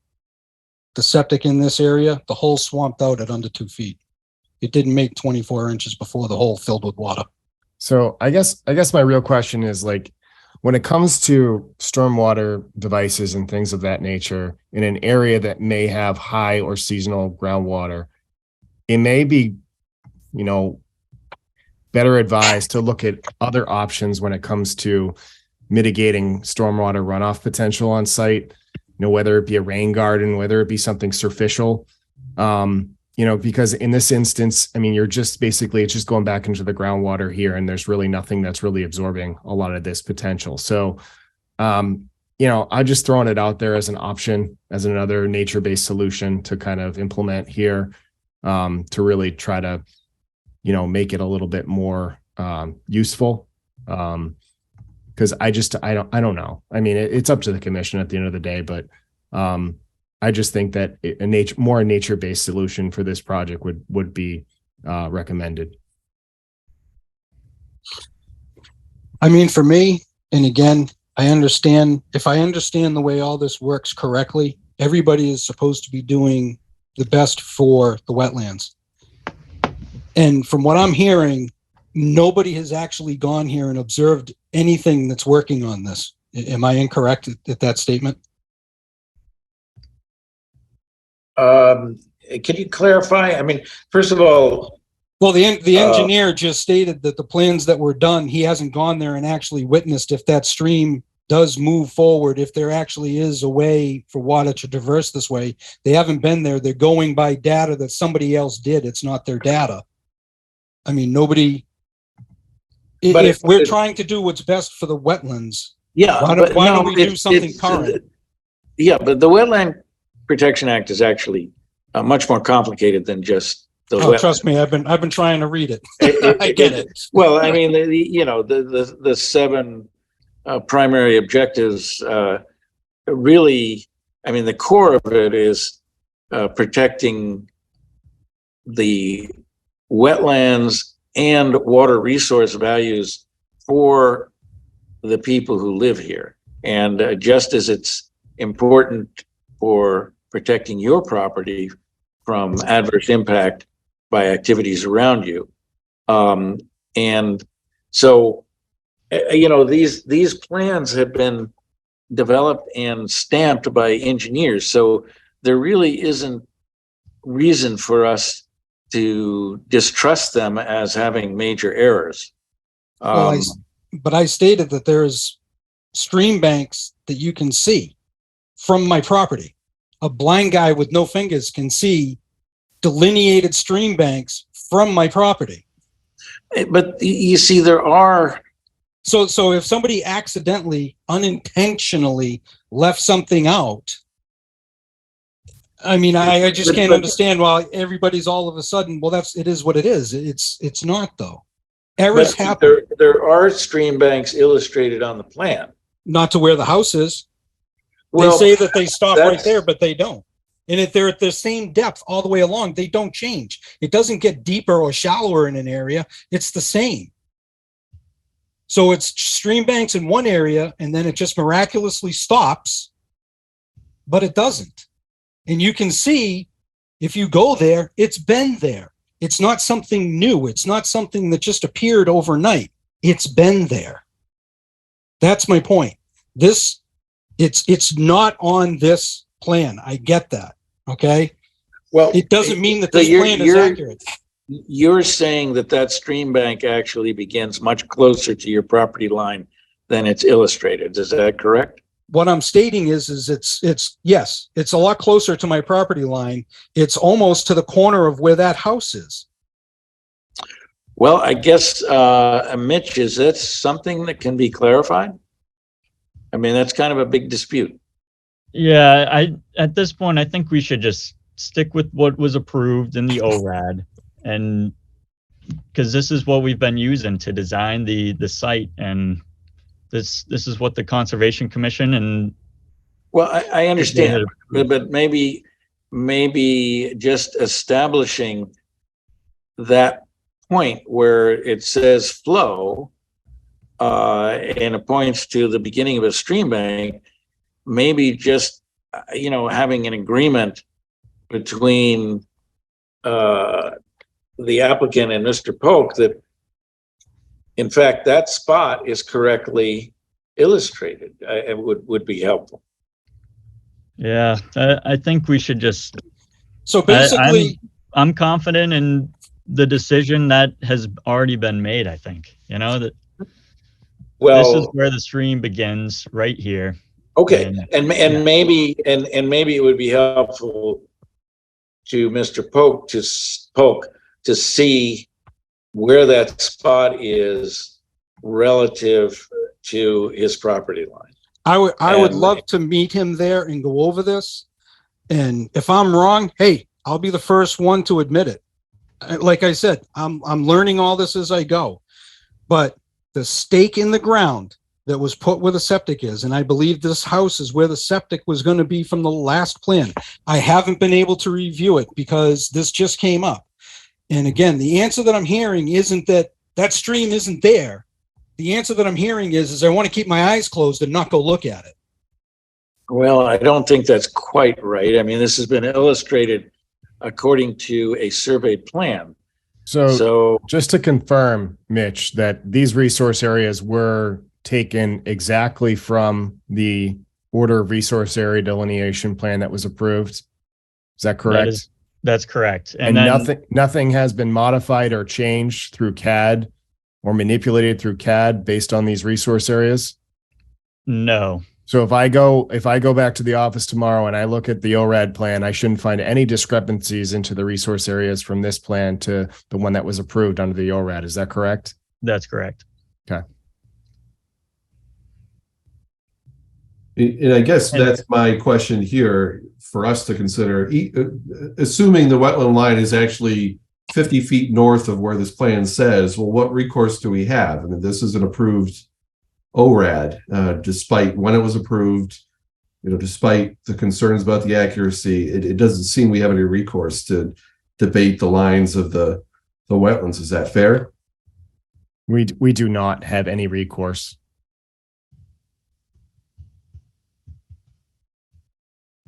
septic in this area, the hole swamped out at under 2 feet. It didn't make 24 inches before the hole filled with water. So I guess my real question is, like, when it comes to stormwater devices and things of that nature in an area that may have high or seasonal groundwater, it may be, better advised to look at other options when it comes to mitigating stormwater runoff potential on site, whether it be a rain garden, whether it be something surficial, because in this instance, I mean, you're just basically, it's just going back into the groundwater here, and there's really nothing that's really absorbing a lot of this potential. So, I'm just throwing it out there as an option, as another nature-based solution to kind of implement here, to really try to, make it a little bit more useful. Because I don't know. I mean, it's up to the commission at the end of the day, but I just think that a nature-based solution for this project would be recommended. I mean, for me, and again, if I understand the way all this works correctly, everybody is supposed to be doing the best for the wetlands. And from what I'm hearing, nobody has actually gone here and observed anything that's working on this. Am I incorrect at that statement? Can you clarify? I mean, first of all, Well, the engineer just stated that the plans that were done, he hasn't gone there and actually witnessed if that stream does move forward, if there actually is a way for water to traverse this way. They haven't been there. They're going by data that somebody else did. It's not their data. I mean, nobody... But if we're trying to do what's best for the wetlands, yeah, why don't we do something current? Yeah, but the Wetland Protection Act is actually much more complicated than just the Oh, trust me, I've been trying to read it. I get it. Well, I mean, the 7 primary objectives really, I mean, the core of it is protecting the wetlands and water resource values for the people who live here. And just as it's important for protecting your property from adverse impact by activities around you. And so, these plans have been developed and stamped by engineers. So there really isn't reason for us to distrust them as having major errors. But I stated that there's stream banks that you can see from my property. A blind guy with no fingers can see delineated stream banks from my property. But you see, there are... So if somebody accidentally, unintentionally left something out, I mean, I just can't understand why everybody's all of a sudden, well, it is what it is. It's not, though. Errors happen. There are stream banks illustrated on the plan. Not to where the house is. Well, they say that they stop right there, but they don't. And if they're at the same depth all the way along, they don't change. It doesn't get deeper or shallower in an area. It's the same. So it's stream banks in one area, and then it just miraculously stops, but it doesn't. And you can see, if you go there, it's been there. It's not something new. It's not something that just appeared overnight. It's been there. That's my point. It's not on this plan. I get that. Okay. Well, It doesn't mean that so this plan is accurate. You're saying that that stream bank actually begins much closer to your property line than it's illustrated. Is that correct? What I'm stating is yes, it's a lot closer to my property line. It's almost to the corner of where that house is. Well, I guess, Mitch, is that something that can be clarified? I mean, that's kind of a big dispute. Yeah, at this point, I think we should just stick with what was approved in the ORAD, and because this is what we've been using to design the site, and this is what the Conservation Commission and Well, I understand, but maybe just establishing that point where it says flow, and it points to the beginning of a stream bank, maybe just, having an agreement between the applicant and Mr. Polk that, in fact, that spot is correctly illustrated. It would be helpful. yeah, I think we should just. So basically, I'm confident in the decision that has already been made. I think that this is Well, where the stream begins, right here. okay, and yeah. maybe it would be helpful to Mr. Polk to see where that spot is relative to his property line. I would And- love to meet him there and go over this. And if I'm wrong, hey, I'll be the first one to admit it. Like I said, I'm learning all this as I go. But the stake in the ground that was put where the septic is, and I believe this house is where the septic was going to be from the last plan. I haven't been able to review it because this just came up. And again, the answer that I'm hearing isn't that stream isn't there. The answer that I'm hearing is I want to keep my eyes closed and not go look at it. Well, I don't think that's quite right. I mean, this has been illustrated according to a surveyed plan. So Just to confirm, Mitch, that these resource areas were taken exactly from the order of resource area delineation plan that was approved. Is that correct? That's correct. And then nothing has been modified or changed through CAD or manipulated through CAD based on these resource areas? No. So if I go back to the office tomorrow and I look at the ORAD plan, I shouldn't find any discrepancies into the resource areas from this plan to the one that was approved under the ORAD. Is that correct? That's correct. Okay. And I guess that's my question here for us to consider. Assuming the wetland line is actually 50 feet north of where this plan says, well, what recourse do we have? I mean, this is an approved ORAD, despite when it was approved, despite the concerns about the accuracy, it doesn't seem we have any recourse to debate the lines of the wetlands. Is that fair? We do not have any recourse.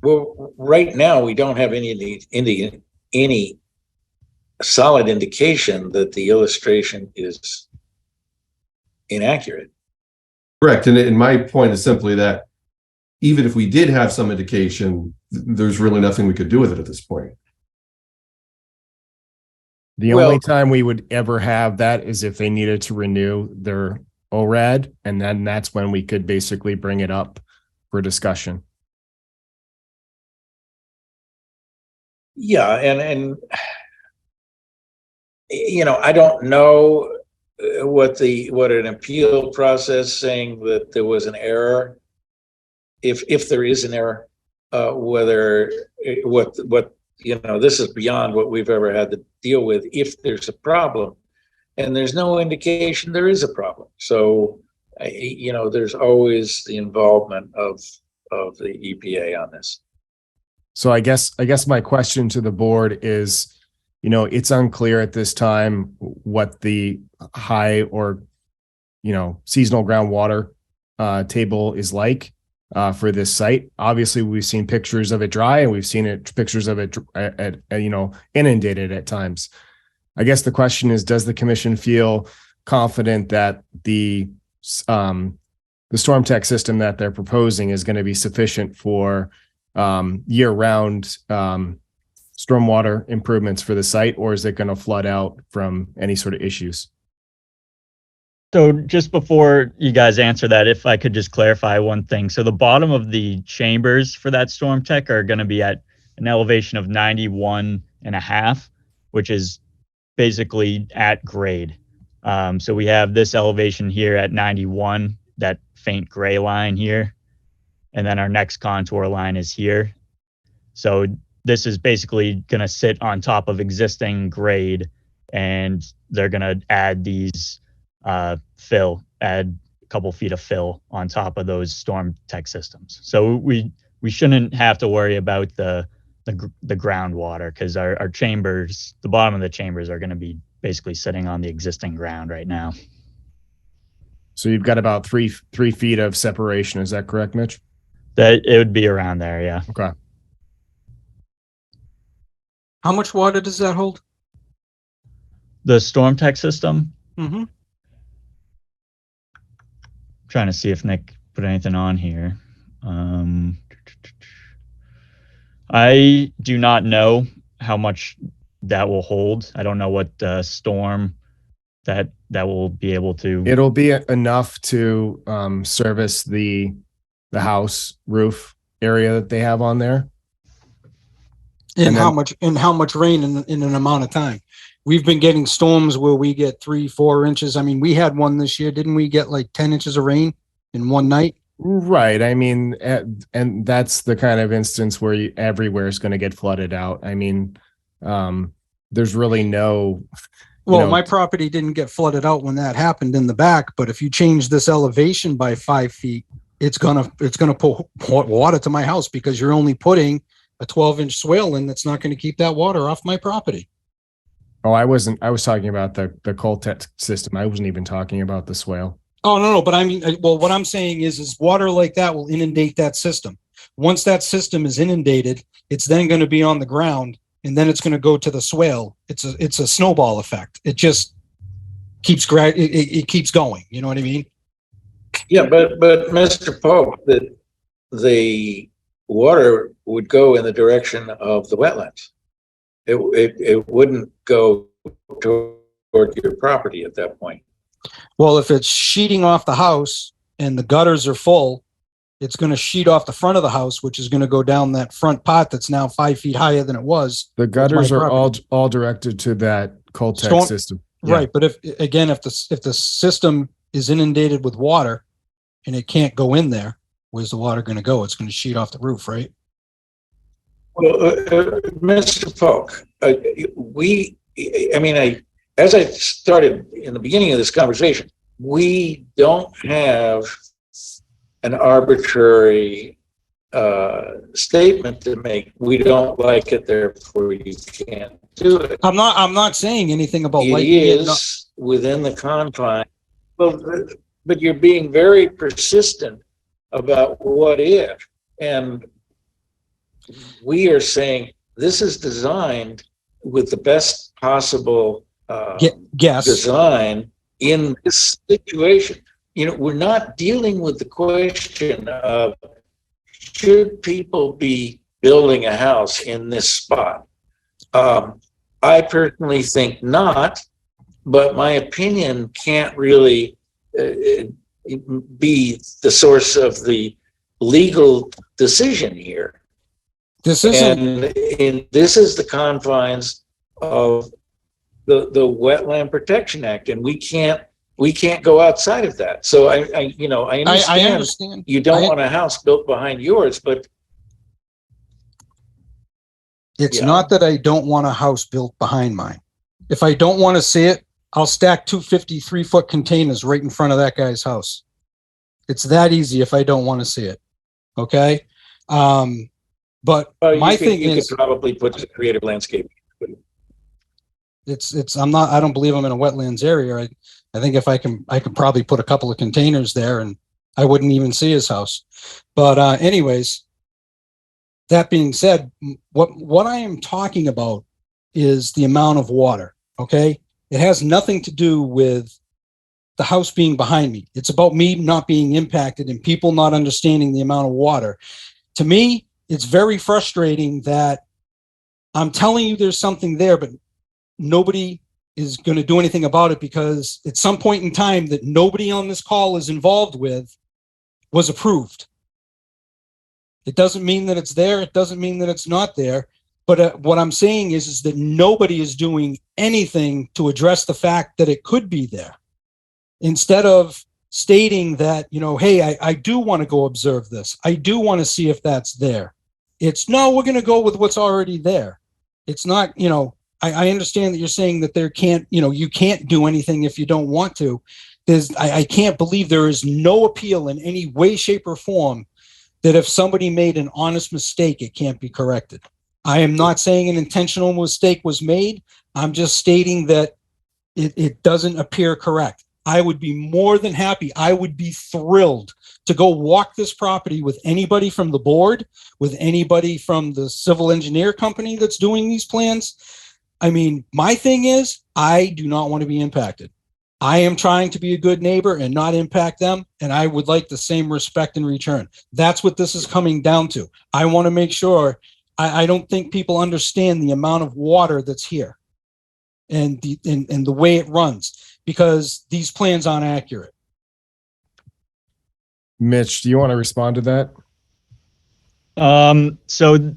Well, right now, we don't have any solid indication that the illustration is inaccurate. Correct. And my point is simply that even if we did have some indication, there's really nothing we could do with it at this point. The only time we would ever have that is if they needed to renew their ORAD, and then that's when we could basically bring it up for discussion. Yeah, and I don't know what an appeal process saying that there was an error, if there is an error, this is beyond what we've ever had to deal with. If there's a problem, and there's no indication there is a problem, so there's always the involvement of the EPA on this. So I guess my question to the board is, it's unclear at this time what the high or, seasonal groundwater table is like for this site. Obviously, we've seen pictures of it dry, and we've seen pictures of it inundated at times. I guess the question is, does the commission feel confident that the storm tech system that they're proposing is going to be sufficient for year-round stormwater improvements for the site, or is it going to flood out from any sort of issues? So just before you guys answer that, if I could just clarify one thing. So the bottom of the chambers for that storm tech are going to be at an elevation of 91.5, which is basically at grade. So we have this elevation here at 91, that faint gray line here. And then our next contour line is here. So this is basically going to sit on top of existing grade, and they're going to add these add a couple feet of fill on top of those storm tech systems. So we shouldn't have to worry about the groundwater, because our chambers, the bottom of the chambers, are going to be basically sitting on the existing ground right now. So you've got about three feet of separation. Is that correct, Mitch? That it would be around there, yeah. Okay. How much water does that hold? The storm tech system. Mm-hmm. Trying to see if Nick put anything on here. I do not know how much that will hold. I don't know what storm that will be able to. It'll be enough to service the house roof area that they have on there. And how much rain in an amount of time? We've been getting storms where we get 3-4 inches. I mean, we had one this year. Didn't we get like 10 inches of rain in one night? Right. I mean, and that's the kind of instance where everywhere is going to get flooded out. I mean, there's really no. Well, my property didn't get flooded out when that happened in the back, but if you change this elevation by 5 feet, it's gonna pour water to my house, because you're only putting a 12-inch swale in that's not going to keep that water off my property. Oh, I was talking about the Coltech system. I wasn't even talking about the swale. Oh, no. But I mean, well, what I'm saying is water like that will inundate that system. Once that system is inundated, it's then going to be on the ground, and then it's going to go to the swale. It's a snowball effect. It just keeps it keeps going. You know what I mean? Yeah, but Mr. Pope, the water would go in the direction of the wetlands. It wouldn't go toward your property at that point. Well, if it's sheeting off the house and the gutters are full, it's going to sheet off the front of the house, which is going to go down that front pot that's now 5 feet higher than it was. The gutters are all directed to that Coltech system. Yeah. Right, but if the system is inundated with water and it can't go in there, where's the water going to go? It's going to sheet off the roof, right? Well, Mr. Polk, as I started in the beginning of this conversation, we don't have an arbitrary statement to make. We don't like it, therefore you can't do it. I'm not saying anything about it is within the confines. Well, but you're being very persistent about what if, and we are saying this is designed with the best possible design in this situation. You know, we're not dealing with the question of should people be building a house in this spot. I personally think not, but my opinion can't really be the source of the legal decision here. This isn't. And this is the confines of the Wetland Protection Act, and we can't go outside of that. So I understand you don't want a house built behind yours, but it's not that I don't want a house built behind mine. If I don't want to see it, I'll stack 2 53-foot containers right in front of that guy's house. It's that easy if I don't want to see it. Okay. But my thing is, you could probably put creative landscaping. I don't believe I'm in a wetlands area. I think if I can probably put a couple of containers there and I wouldn't even see his house. But anyways, that being said, what I am talking about is the amount of water. Okay. It has nothing to do with the house being behind me. It's about me not being impacted and people not understanding the amount of water. To me, it's very frustrating that I'm telling you there's something there, but nobody is going to do anything about it because at some point in time that nobody on this call is involved with was approved. It doesn't mean that it's there. It doesn't mean that it's not there. But what I'm saying is that nobody is doing anything to address the fact that it could be there. Instead of stating that, you know, hey, I do want to go observe this. I do want to see if that's there. It's no, we're going to go with what's already there. It's not, you know, I understand that you're saying that there can't, you know, you can't do anything if you don't want to. I can't believe there is no appeal in any way, shape, or form that if somebody made an honest mistake, it can't be corrected. I am not saying an intentional mistake was made. I'm just stating that it doesn't appear correct. I would be more than happy. I would be thrilled to go walk this property with anybody from the board, with anybody from the civil engineer company that's doing these plans. I mean, my thing is, I do not want to be impacted. I am trying to be a good neighbor and not impact them, and I would like the same respect in return. That's what this is coming down to. I want to make sure, I don't think people understand the amount of water that's here and the way it runs, because these plans aren't accurate. Mitch, do you want to respond to that? So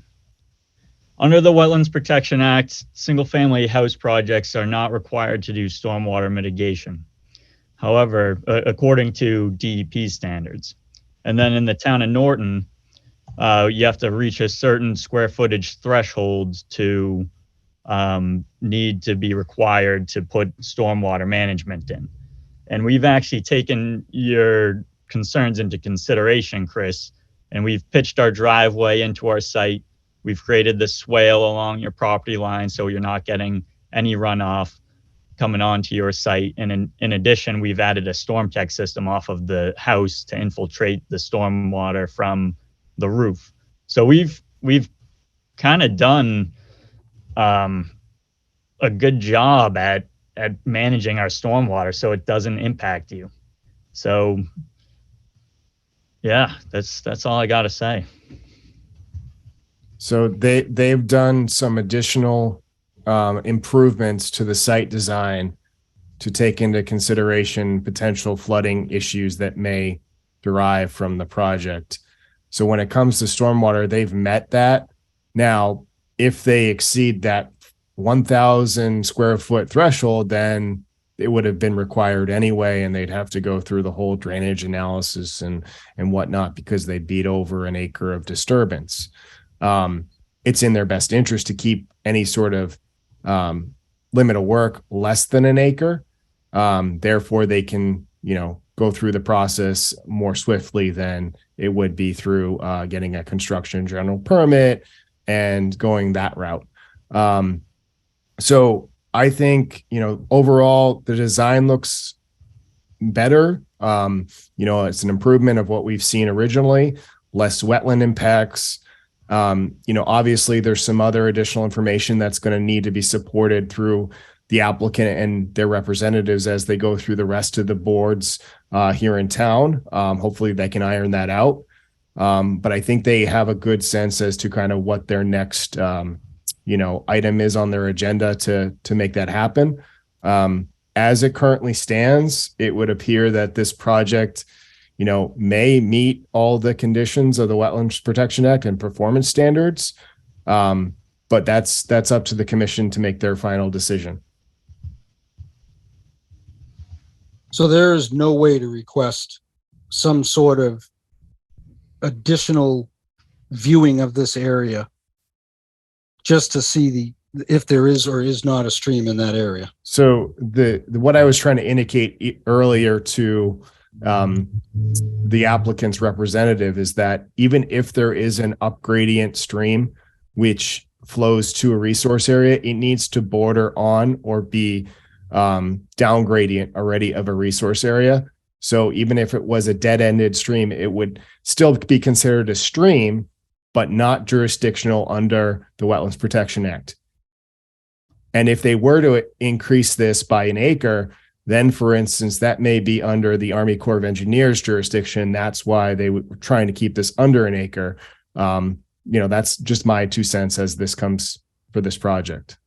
under the Wetlands Protection Act, single-family house projects are not required to do stormwater mitigation. However, according to DEP standards. And then in the town of Norton, you have to reach a certain square footage threshold to need to be required to put stormwater management in. And we've actually taken your concerns into consideration, Chris, and we've pitched our driveway into our site. We've created the swale along your property line so you're not getting any runoff coming onto your site. And in addition, we've added a storm tech system off of the house to infiltrate the storm water from the roof. So we've kind of done a good job at managing our stormwater so it doesn't impact you. So yeah, that's all I got to say. So they've done some additional improvements to the site design to take into consideration potential flooding issues that may derive from the project. So when it comes to stormwater, they've met that. Now, if they exceed that 1,000 square foot threshold, then it would have been required anyway, and they'd have to go through the whole drainage analysis and whatnot because they beat over an acre of disturbance. It's in their best interest to keep any sort of limit of work less than an acre. Therefore, they can, go through the process more swiftly than it would be through getting a construction general permit and going that route. So I think, overall the design looks better. It's an improvement of what we've seen originally, less wetland impacts. Obviously there's some other additional information that's going to need to be supported through the applicant and their representatives as they go through the rest of the boards here in town. Hopefully they can iron that out. But I think they have a good sense as to kind of what their next, item is on their agenda to make that happen. As it currently stands, it would appear that this project, may meet all the conditions of the Wetlands Protection Act and performance standards. But that's up to the commission to make their final decision. So there is no way to request some sort of additional viewing of this area just to see if there is or is not a stream in that area. So what I was trying to indicate earlier to the applicant's representative is that even if there is an upgradient stream which flows to a resource area, it needs to border on or be down gradient already of a resource area. So even if it was a dead-ended stream, it would still be considered a stream, but not jurisdictional under the Wetlands Protection Act. And if they were to increase this by an acre, then, for instance, that may be under the Army Corps of Engineers jurisdiction. That's why they were trying to keep this under an acre. that's just my 2 cents as this comes for this project.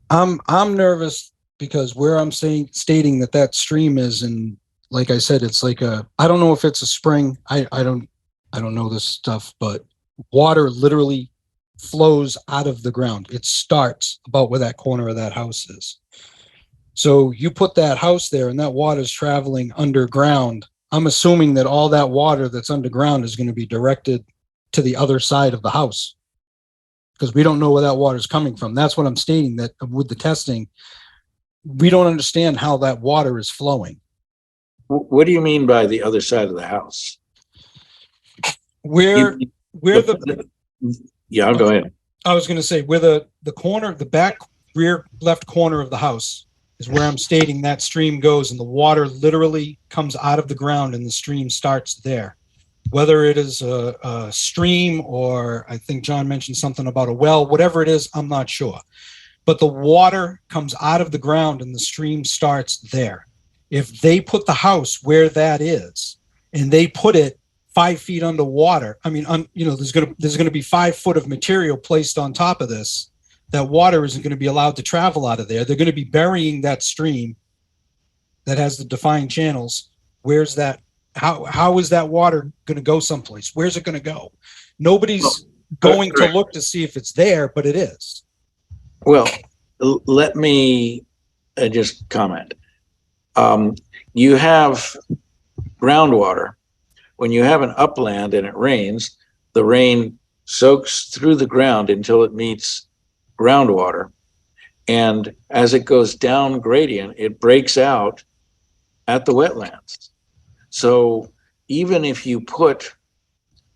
I'm nervous because where I'm stating that stream is, and like I said, it's like I don't know if it's a spring. I don't know this stuff, but water literally flows out of the ground. It starts about where that corner of that house is. So you put that house there and that water is traveling underground. I'm assuming that all that water that's underground is going to be directed to the other side of the house, because we don't know where that water is coming from. That's what I'm stating, that with the testing, we don't understand how that water is flowing. What do you mean by the other side of the house? Where Yeah, go ahead. I was going to say where the corner, the back rear left corner of the house is where I'm stating that stream goes, and the water literally comes out of the ground and the stream starts there. Whether it is a stream or I think John mentioned something about a well, whatever it is, I'm not sure. But the water comes out of the ground and the stream starts there. If they put the house where that is and they put it 5 feet underwater, I mean, there's going to be 5 foot of material placed on top of this. That water isn't going to be allowed to travel out of there. They're going to be burying that stream that has the defined channels. Where's that? How is that water going to go someplace? Where's it going to go? Nobody's going to look to see if it's there, but it is. Well, let me just comment. You have groundwater. When you have an upland and it rains, the rain soaks through the ground until it meets groundwater. And as it goes down gradient, it breaks out at the wetlands. So even if you put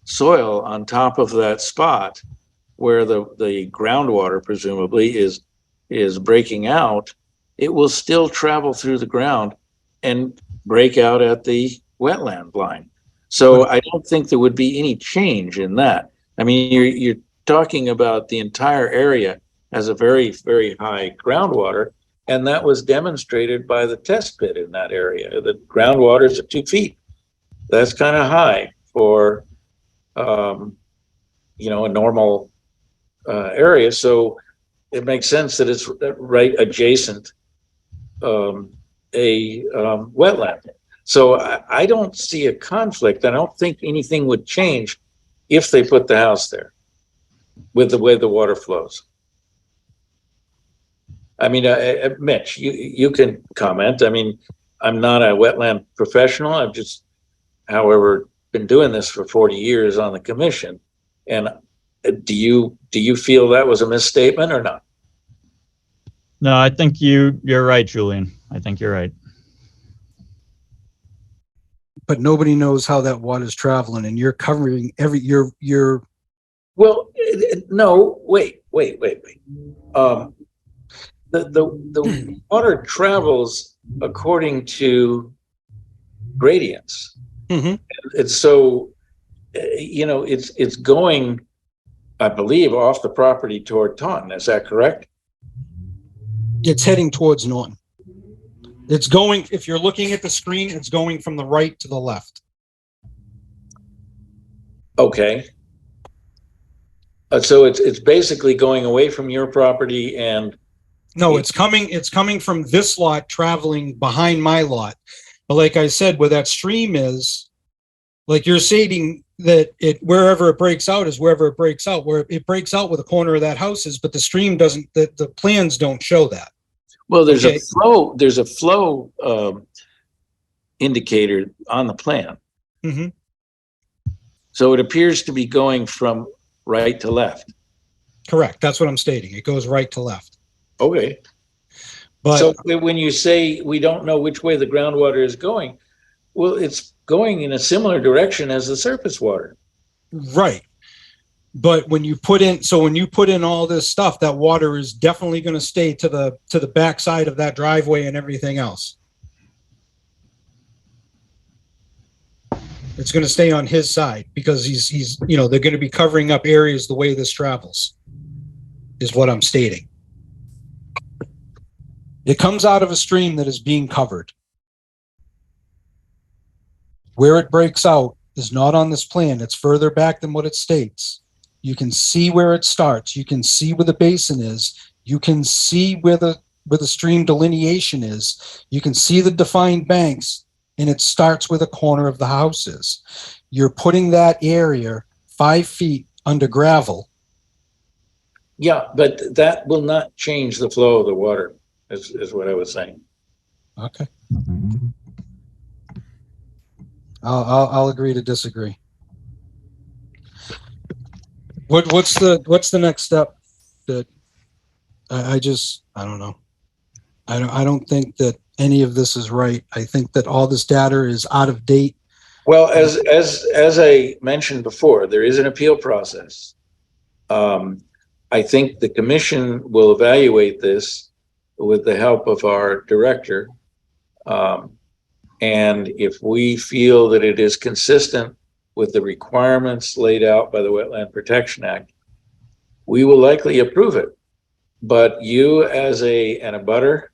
soil on top of that spot where the groundwater presumably is breaking out, it will still travel through the ground and break out at the wetland line. So I don't think there would be any change in that. I mean, you're talking about the entire area has a very, very high groundwater, and that was demonstrated by the test pit in that area. The groundwater is at 2 feet. That's kind of high for, a normal area. So it makes sense that it's right adjacent a wetland. So I don't see a conflict. I don't think anything would change if they put the house there with the way the water flows. I mean, Mitch, you can comment. I mean, I'm not a wetland professional. I've just, however, been doing this for 40 years on the commission. And do you feel that was a misstatement or not? No, I think you're right, Julian. I think you're right. But nobody knows how that water is traveling, and you're covering you're. Well, no, wait. The water travels according to gradients. Mm-hmm. It's so, it's going, I believe, off the property toward Taunton. Is that correct? It's heading towards Norton. It's going, if you're looking at the screen, it's going from the right to the left. Okay. So it's basically going away from your property and. No, it's coming from this lot traveling behind my lot. But like I said, where that stream is, like you're stating that wherever it breaks out is wherever it breaks out, where it breaks out where the corner of that house is, but the stream doesn't, the plans don't show that. Well, there's a flow indicator on the plan. Mm-hmm. So it appears to be going from right to left. Correct. That's what I'm stating. It goes right to left. Okay. But so when you say we don't know which way the groundwater is going, well, it's going in a similar direction as the surface water. Right. But when you put in all this stuff, that water is definitely going to stay to the back side of that driveway and everything else. It's going to stay on his side because he's they're going to be covering up areas the way this travels, is what I'm stating. It comes out of a stream that is being covered. Where it breaks out is not on this plan. It's further back than what it states. You can see where it starts. You can see where the basin is. You can see where the stream delineation is. You can see the defined banks, and it starts where the corner of the house is. You're putting that area 5 feet under gravel. Yeah, but that will not change the flow of the water, is what I was saying. Okay. I'll agree to disagree. What's the next step? That I don't know. I don't think that any of this is right. I think that all this data is out of date. Well, as I mentioned before, there is an appeal process. I think the commission will evaluate this with the help of our director. And if we feel that it is consistent with the requirements laid out by the Wetland Protection Act, we will likely approve it. But you as an abutter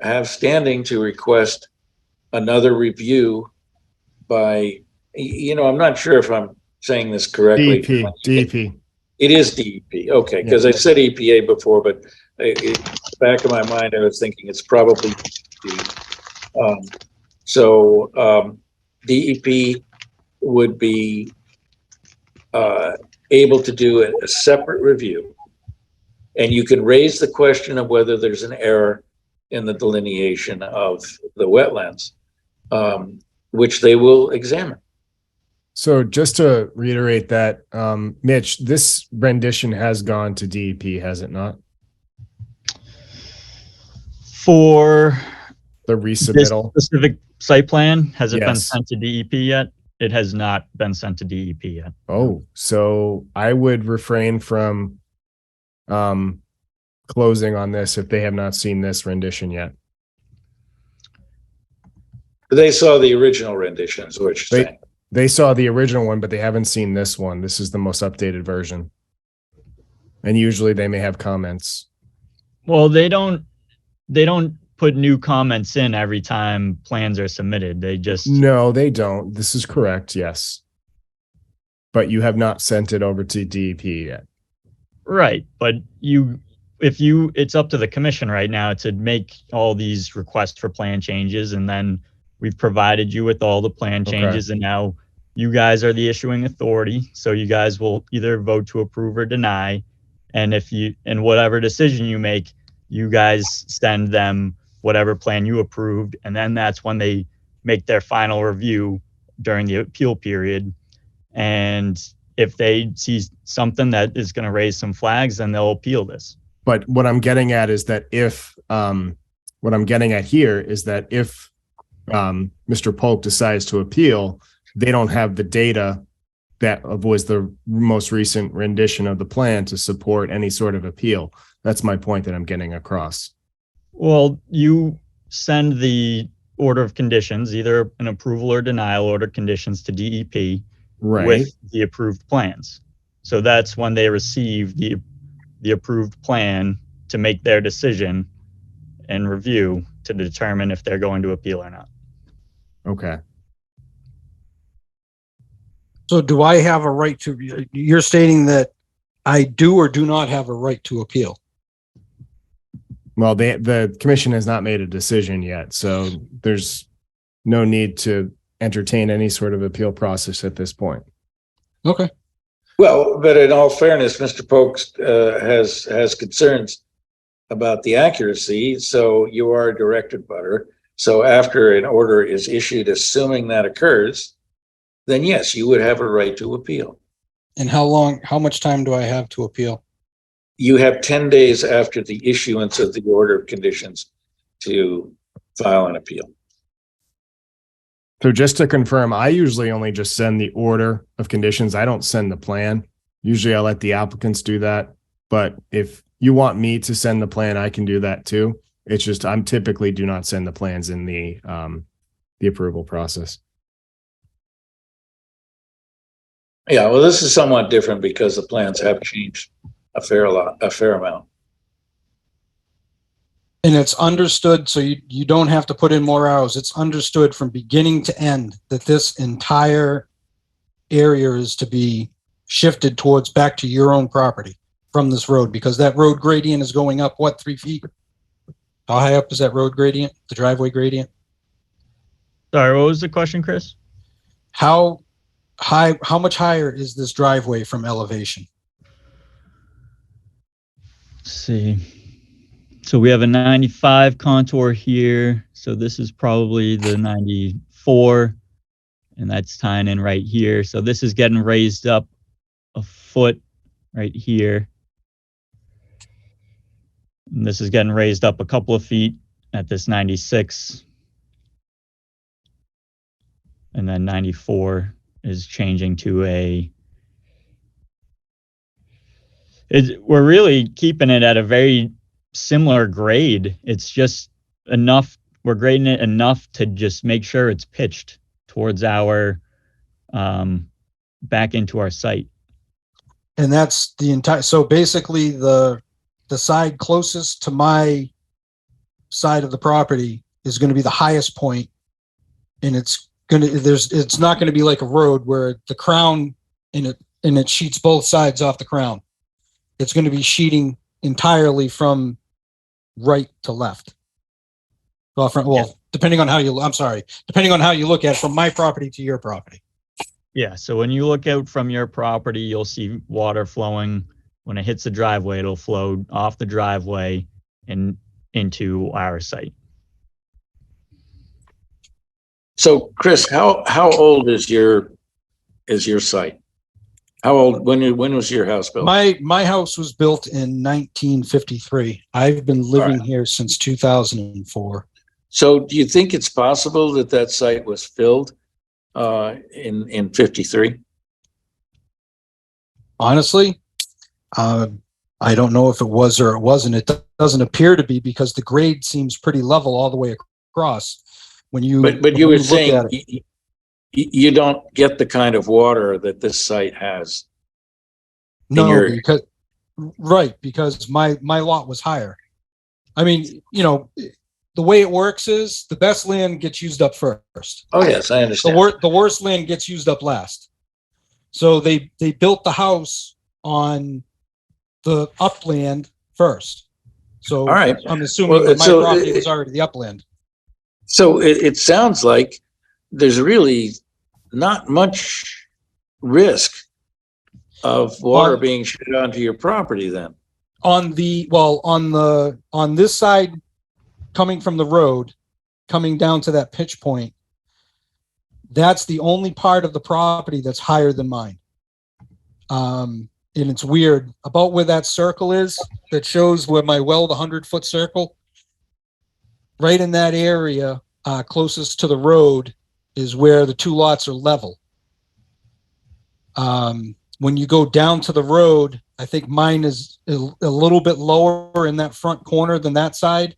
have standing to request another review by, I'm not sure if I'm saying this correctly. DEP. It is DEP. Okay, because I said EPA before, but back of my mind, I was thinking it's probably DEP. DEP would be able to do a separate review, and you can raise the question of whether there's an error in the delineation of the wetlands, which they will examine. So just to reiterate that, Mitch, this rendition has gone to DEP, has it not? For The this resubmittal? specific site plan, has it been Yes. sent to DEP yet? It has not been sent to DEP yet. Oh, so I would refrain from closing on this if they have not seen this rendition yet. They saw the original rendition, is what you're saying. They saw the original one, but they haven't seen this one. This is the most updated version. And usually they may have comments. Well, they don't put new comments in every time plans are submitted. They just, No, they don't. This is correct, yes. But you have not sent it over to DEP yet. right. But it's up to the commission right now to make all these requests for plan changes. And then we've provided you with all the plan Okay. changes, and now you guys are the issuing authority. So you guys will either vote to approve or deny. And whatever decision you make, you guys send them whatever plan you approved. And then that's when they make their final review during the appeal period. And if they see something that is going to raise some flags, then they'll appeal this. But what I'm getting at is that if Mr. Polk decides to appeal, they don't have the data that was the most recent rendition of the plan to support any sort of appeal. That's my point that I'm getting across. Well, you send the order of conditions, either an approval or denial order conditions, to DEP Right. with the approved plans. So that's when they receive the approved plan to make their decision and review to determine if they're going to appeal or not. Okay. So do I have a right to, you're stating that I do or do not have a right to appeal? Well, the commission has not made a decision yet, so there's no need to entertain any sort of appeal process at this point. Okay. Well, but in all fairness, Mr. Polk has concerns about the accuracy. So you are a directed butter. So after an order is issued, assuming that occurs, then yes, you would have a right to appeal. And how much time do I have to appeal? You have 10 days after the issuance of the order of conditions to file an appeal. So just to confirm, I usually only just send the order of conditions. I don't send the plan. Usually I let the applicants do that. But if you want me to send the plan, I can do that too. It's just I'm typically do not send the plans in the approval process. Yeah, well, this is somewhat different because the plans have changed a fair amount. And it's understood, so you don't have to put in more hours. It's understood from beginning to end that this entire area is to be shifted towards back to your own property from this road, because that road gradient is going up, what, 3 feet? How high up is that road gradient, the driveway gradient? Sorry, what was the question, Chris? How much higher is this driveway from elevation? Let's see. So we have a 95 contour here. So this is probably the 94, and that's tying in right here. So this is getting raised up a foot right here. And this is getting raised up a couple of feet at this 96. And then 94 is changing to we're really keeping it at a very similar grade. It's just enough, we're grading it enough to just make sure it's pitched towards our, back into our site. And that's the entire, so basically the side closest to my side of the property is going to be the highest point, and it's not going to be like a road where the crown and it sheets both sides off the crown. It's going to be sheeting entirely from right to left. Well, depending on how you look at it, from my property to your property. Yeah, so when you look out from your property, you'll see water flowing. When it hits the driveway, it'll flow off the driveway and into our site. So, Chris, how old is your site? How old, when was your house built? My house was built in 1953. I've been living here since 2004. So do you think it's possible that site was filled in 53? Honestly, I don't know if it was or it wasn't. It doesn't appear to be, because the grade seems pretty level all the way across. But you were saying you don't get the kind of water that this site has. No, because my lot was higher. I mean, the way it works is the best land gets used up first. Oh yes, I understand. The worst land gets used up last. So they built the house on the upland first. So all right. I'm assuming that my property was already the upland. So it sounds like there's really not much risk of water being shed onto your property then. On this side, coming from the road, coming down to that pitch point, that's the only part of the property that's higher than mine. And it's weird about where that circle is that shows where my well, the 100-foot circle, right in that area, closest to the road, is where the two lots are level. When you go down to the road, I think mine is a little bit lower in that front corner than that side,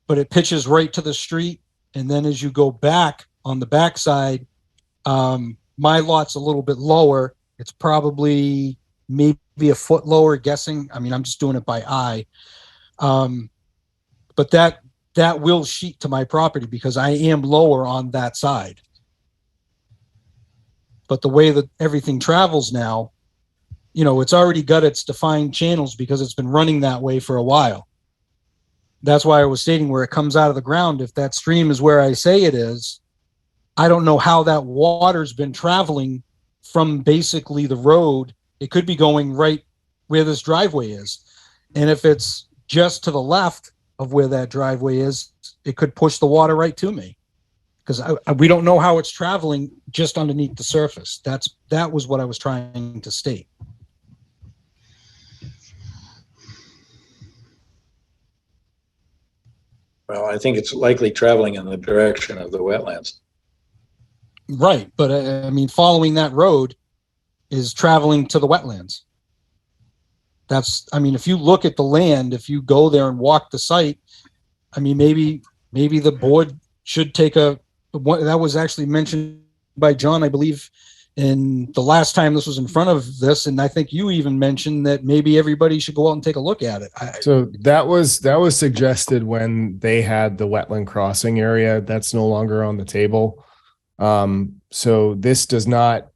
but it pitches right to the street. And then as you go back on the back side, my lot's a little bit lower. It's probably maybe a foot lower, guessing. I mean, I'm just doing it by eye. But that will sheet to my property because I am lower on that side. But the way that everything travels now, it's already got its defined channels because it's been running that way for a while. That's why I was stating where it comes out of the ground. If that stream is where I say it is, I don't know how that water's been traveling from basically the road. It could be going right where this driveway is. And if it's just to the left of where that driveway is, it could push the water right to me. Because we don't know how it's traveling just underneath the surface. That was what I was trying to state. Well, I think it's likely traveling in the direction of the wetlands. Right, but I mean, following that road is traveling to the wetlands. If you look at the land, if you go there and walk the site, I mean, maybe the board should take that was actually mentioned by John, I believe, in the last time this was in front of this, and I think you even mentioned that maybe everybody should go out and take a look at it. So that was suggested when they had the wetland crossing area. That's no longer on the table. So this does not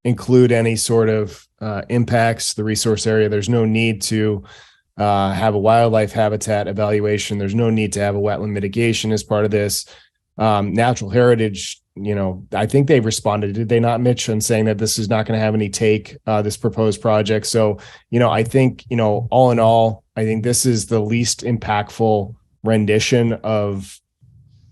include any sort of impacts to the resource area. There's no need to have a wildlife habitat evaluation. There's no need to have a wetland mitigation as part of this. Natural heritage, I think they responded, did they not, Mitch, in saying that this is not going to have any take, this proposed project. So, I think, all in all, I think this is the least impactful rendition of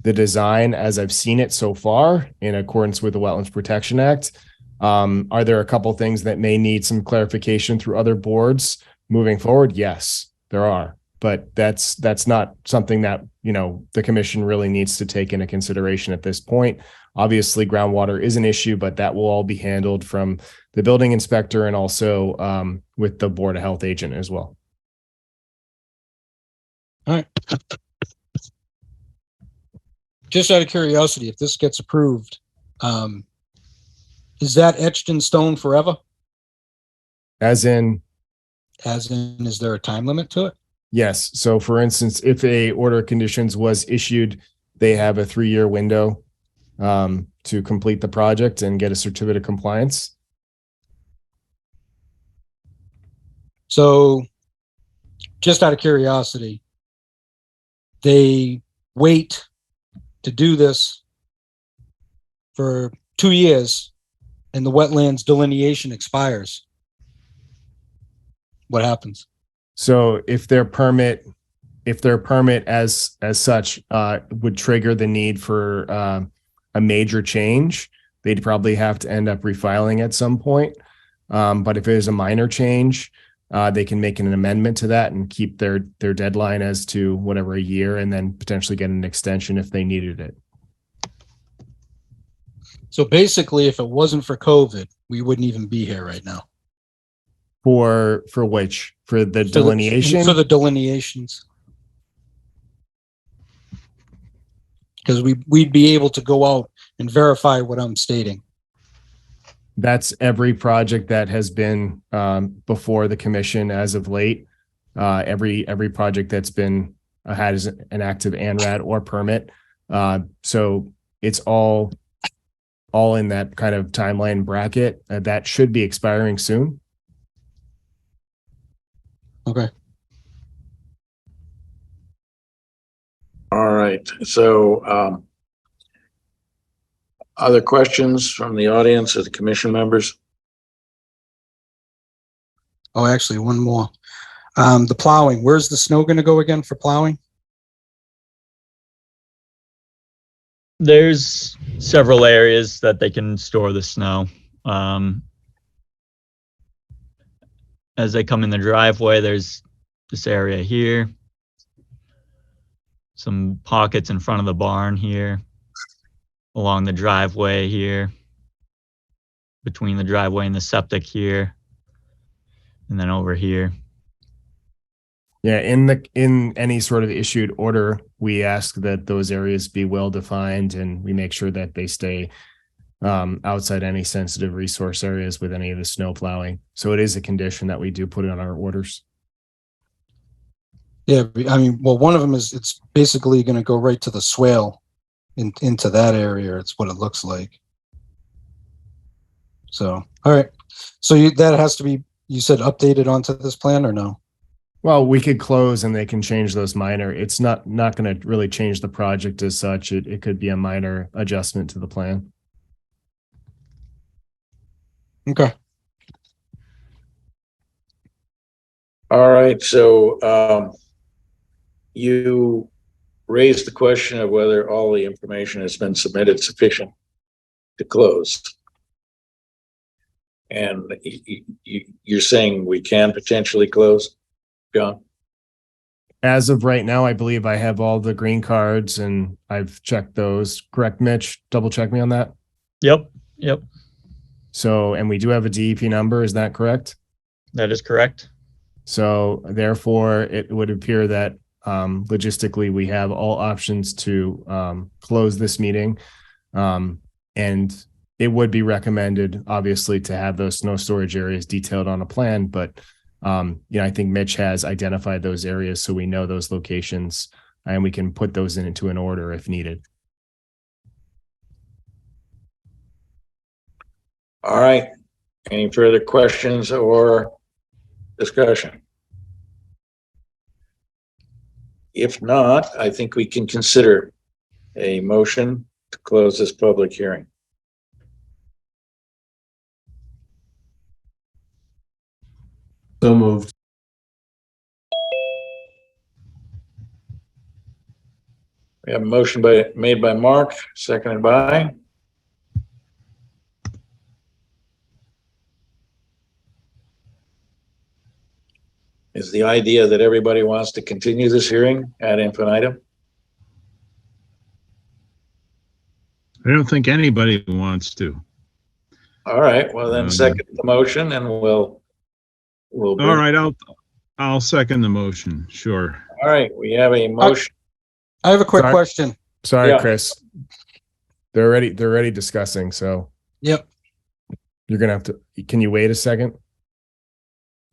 the design as I've seen it so far in accordance with the Wetlands Protection Act. Are there a couple things that may need some clarification through other boards moving forward? Yes, there are, but that's not something that, the commission really needs to take into consideration at this point. Obviously, groundwater is an issue, but that will all be handled from the building inspector and also with the Board of Health agent as well. All right. Just out of curiosity, if this gets approved, is that etched in stone forever? As in, is there a time limit to it? yes. So for instance, if a order of conditions was issued, they have a 3-year window to complete the project and get a certificate of compliance. So just out of curiosity, they wait to do this for 2 years and the wetlands delineation expires. What happens? So if their permit as such would trigger the need for a major change, they'd probably have to end up refiling at some point. But if it is a minor change, they can make an amendment to that and keep their deadline as to whatever, a year, and then potentially get an extension if they needed it. So basically, if it wasn't for COVID, we wouldn't even be here right now. For which? For the delineation? For the delineations. Because we'd be able to go out and verify what I'm stating. That's every project that has been before the commission as of late. Every project that's been had an active ANRAD or permit. So it's all in that kind of timeline bracket. That should be expiring soon. Okay. All right. So, other questions from the audience or the commission members? Oh, actually, one more. The plowing. Where's the snow going to go again for plowing? There's several areas that they can store the snow. As they come in the driveway, there's this area here, some pockets in front of the barn here, along the driveway here, between the driveway and the septic here, and then over here. Yeah, in any sort of issued order, we ask that those areas be well defined, and we make sure that they stay outside any sensitive resource areas with any of the snow plowing. So it is a condition that we do put on our orders. Yeah, I mean, well, one of them is it's basically going to go right to the swale into that area. It's what it looks like. So, all right. So that has to be, you said, updated onto this plan or no? Well, we could close and they can change those minor. It's not going to really change the project as such. It could be a minor adjustment to the plan. Okay. All right. So, you raised the question of whether all the information has been submitted sufficient to close. And you're saying we can potentially close, John? As of right now, I believe I have all the green cards and I've checked those. Correct, Mitch? Double check me on that. Yep. So, and we do have a DEP number. Is that correct? That is correct. So therefore, it would appear that logistically we have all options to close this meeting. And it would be recommended, obviously, to have those snow storage areas detailed on a plan. But, I think Mitch has identified those areas so we know those locations and we can put those into an order if needed. All right. Any further questions or discussion? If not, I think we can consider a motion to close this public hearing. So moved. We have a motion made by Mark, seconded by. Is the idea that everybody wants to continue this hearing ad infinitum? I don't think anybody wants to. All right, well then second the motion and we'll. All right, I'll second the motion. Sure. All right, we have a motion. I have a quick Sorry. question. Sorry, Yeah. Chris. They're already discussing, so Yep. you're gonna have to, can you wait a second?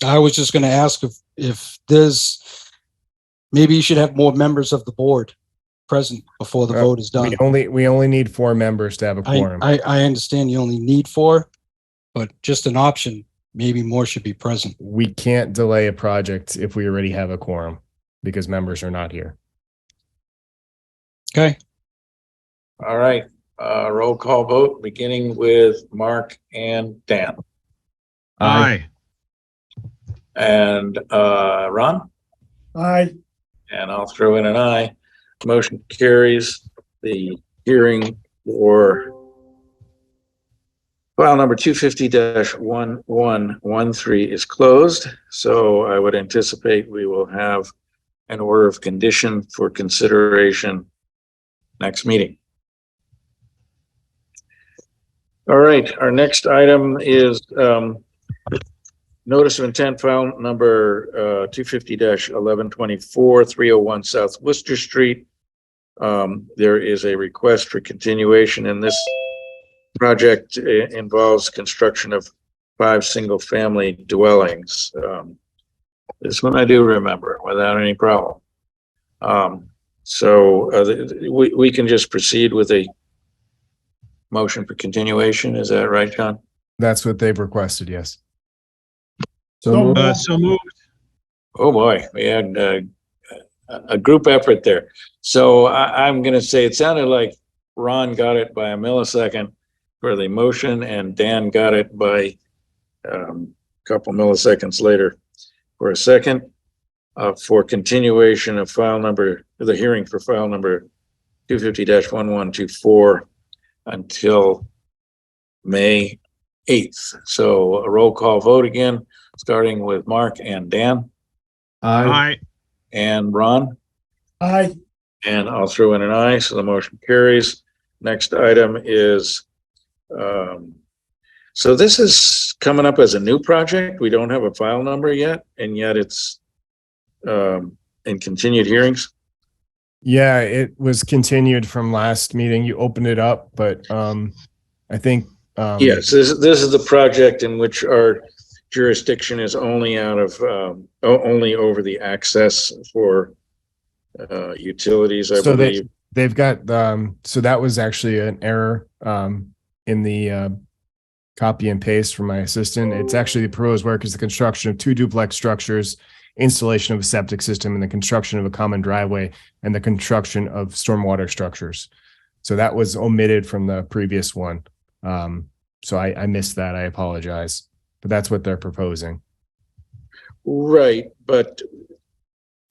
I was just going to ask if there's, maybe you should have more members of the board present before the vote is done. We only need 4 members to have a quorum. I understand you only need 4, but just an option, maybe more should be present. We can't delay a project if we already have a quorum because members are not here. Okay. All right, roll call vote, beginning with Mark and Dan. Aye. And Ron? aye, And I'll throw in an aye. Motion carries. The hearing for file number 250-1113 is closed. So I would anticipate we will have an order of condition for consideration next meeting. All right, our next item is notice of intent file number 250-1124, 301 South Worcester Street. There is a request for continuation, and this project involves construction of 5 single-family dwellings. This one I do remember without any problem. So we can just proceed with a motion for continuation. Is that right, John? That's what they've requested, yes. So So moved. So moved. Oh boy, we had a group effort there. So I'm going to say it sounded like Ron got it by a millisecond for the motion, and Dan got it by a couple milliseconds later for a second for continuation of the hearing for file number 250-1124 until May 8th. So a roll call vote again, starting with Mark and Dan Aye. Aye. and Ron. aye, And I'll throw in an aye, so the motion carries. Next item is, so this is coming up as a new project. We don't have a file number yet, and yet it's in continued hearings. Yeah, it was continued from last meeting. You opened it up, but I think Yes, this is the project in which our jurisdiction is only only over the access for utilities, I So believe. they've got so that was actually an error in the copy and paste from my assistant. It's actually the proposed work is the construction of 2 duplex structures, installation of a septic system, and the construction of a common driveway, and the construction of stormwater structures. So that was omitted from the previous one. So I missed that. I apologize, but that's what they're proposing. Right, but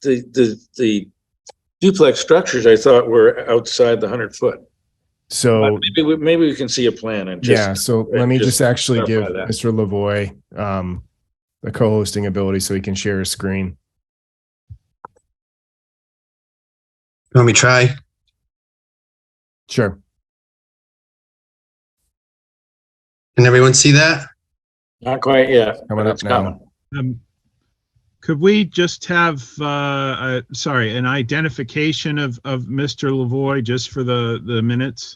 the duplex structures I thought were outside the 100-foot. So Maybe we can see a plan and yeah, just, so let me just actually give clarify that. Mr. Lavoy the co-hosting ability so he can share his screen. Want me to try? Sure. Can everyone see that? not quite yet. Coming but up it's now. coming. Could we just have, an identification of Mr. Lavoy just for the minutes?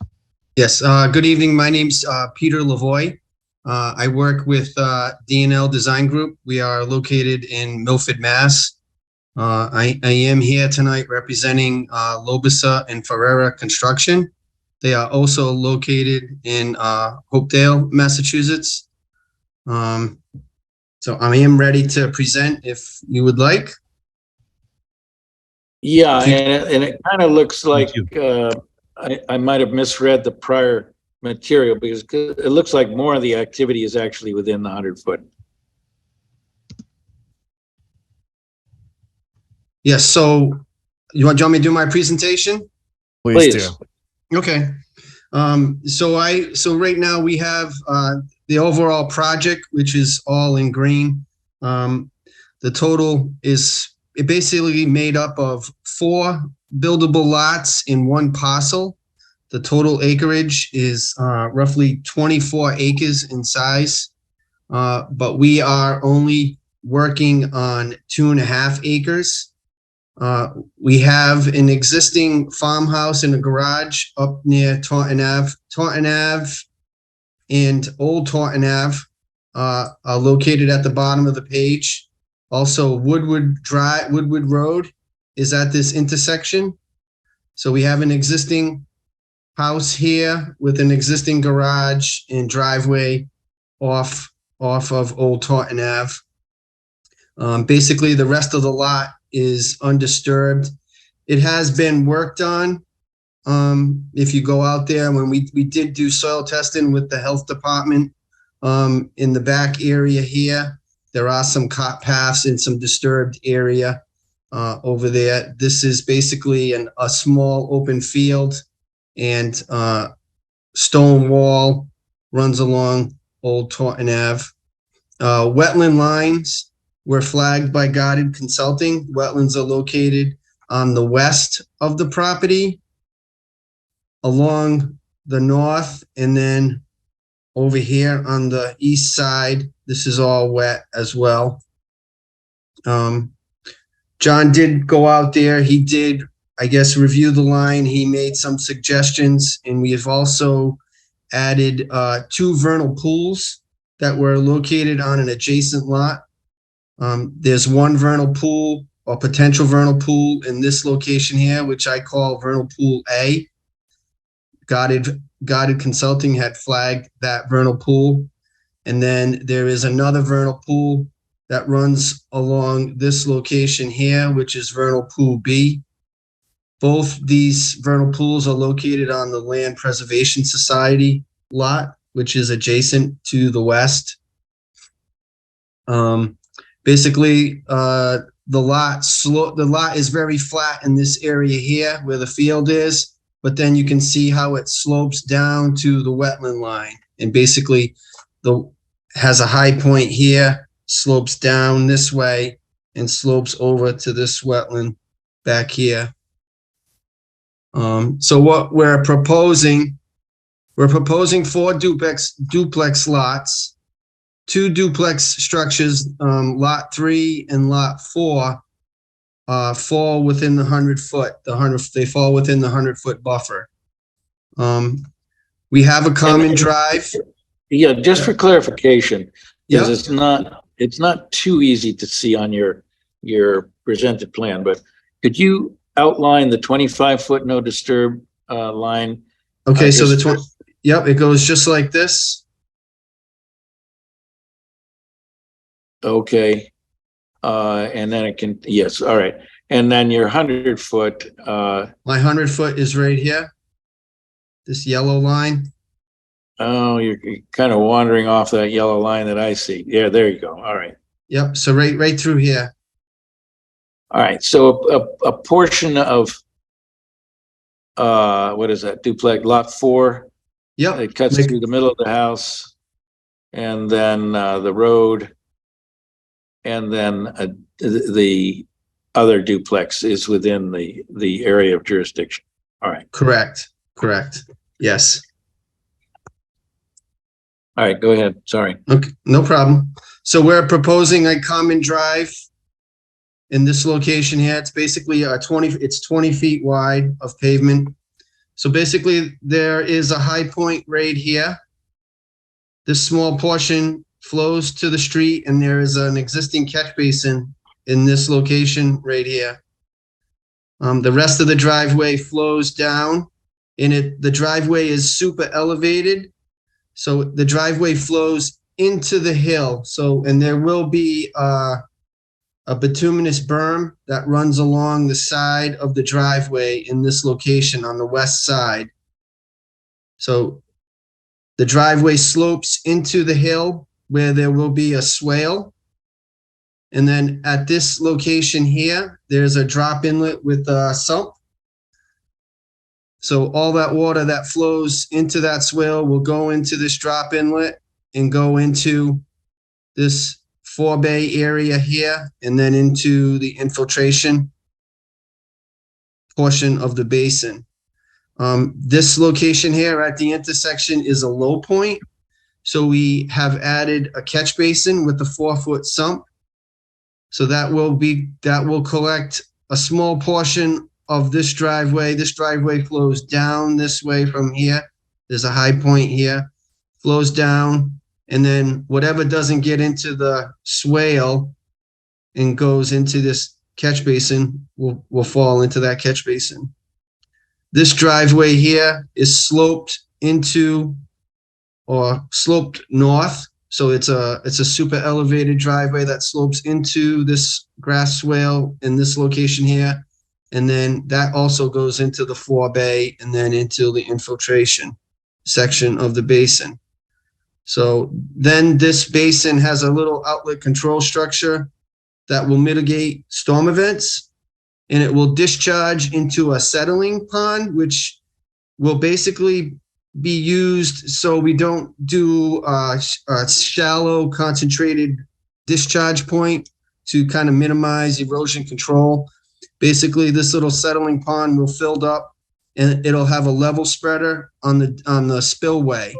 Yes. Good evening. My name's Peter Lavoy. I work with D&L Design Group. We are located in Milford, Mass. I am here tonight representing Lobisa and Ferreira Construction. They are also located in Hopedale, Massachusetts. So I am ready to present if you would like. Yeah, and it kind of looks like you. I might have misread the prior material because it looks like more of the activity is actually within the 100-foot. Yes, so you want me to do my presentation? Please Please. do. Okay. So right now we have the overall project, which is all in green. The total is basically made up of 4 buildable lots in 1 parcel. The total acreage is roughly 24 acres in size, but we are only working on 2.5 acres. We have an existing farmhouse and a garage up near Taunton Ave. Taunton Ave and Old Taunton Ave are located at the bottom of the page. Also, Woodward Road is at this intersection. So we have an existing house here with an existing garage and driveway off of Old Taunton Ave. Basically, the rest of the lot is undisturbed. It has been worked on. If you go out there, when we did do soil testing with the health department, in the back area here, there are some cart paths in some disturbed area over there. This is basically a small open field, and stone wall runs along Old Taunton Ave. Wetland lines were flagged by Guarded Consulting. Wetlands are located on the west of the property, along the north, and then over here on the east side. This is all wet as well. John did go out there. He did, I guess, review the line. He made some suggestions, and we have also added 2 vernal pools that were located on an adjacent lot. There's 1 vernal pool or potential vernal pool in this location here, which I call vernal pool A. Guarded Consulting had flagged that vernal pool. And then there is another vernal pool that runs along this location here, which is vernal pool B. Both these vernal pools are located on the Land Preservation Society lot, which is adjacent to the west. Basically, the lot is very flat in this area here where the field is, but then you can see how it slopes down to the wetland line, and basically has a high point here, slopes down this way, and slopes over to this wetland back here. So what we're proposing 4 duplex lots. 2 duplex structures, lot 3 and lot 4, fall within the 100-foot. They fall within the 100-foot buffer. We have a common drive. Yeah, just for clarification, Yeah. because it's not too easy to see on your presented plan, but could you outline the 25-foot no disturb line? Okay, so yep, it goes just like this. Okay. And then it can, yes, all right. And then your 100-foot, My 100-foot is right here. This yellow line. oh, you're kind of wandering off that yellow line that I see. Yeah, there you go. All right. Yep, so right through here. All right. So a portion of, what is that? Duplex lot 4? Yep. It cuts through the middle of the house, and then the road, and then the other duplex is within the area of jurisdiction. All right. Correct. Yes. All right, go ahead. Sorry. Okay, no problem. So we're proposing a common drive in this location here. It's basically it's 20 feet wide of pavement. So basically there is a high point right here. This small portion flows to the street, and there is an existing catch basin in this location right here. The rest of the driveway flows down and the driveway is super elevated. So the driveway flows into the hill. So, and there will be a bituminous berm that runs along the side of the driveway in this location on the west side. So the driveway slopes into the hill where there will be a swale. And then at this location here, there's a drop inlet with a sump. So all that water that flows into that swale will go into this drop inlet and go into this forebay area here, and then into the infiltration portion of the basin. This location here at the intersection is a low point. So we have added a catch basin with a 4-foot sump. So that will collect a small portion of this driveway. This driveway flows down this way from here. There's a high point here, flows down, and then whatever doesn't get into the swale and goes into this catch basin will fall into that catch basin. This driveway here is sloped into or sloped north. So it's a super elevated driveway that slopes into this grass swale in this location here. And then that also goes into the forebay and then into the infiltration section of the basin. So then this basin has a little outlet control structure that will mitigate storm events, and it will discharge into a settling pond, which will basically be used so we don't do a shallow concentrated discharge point to kind of minimize erosion control. Basically, this little settling pond will fill up and it'll have a level spreader on the spillway.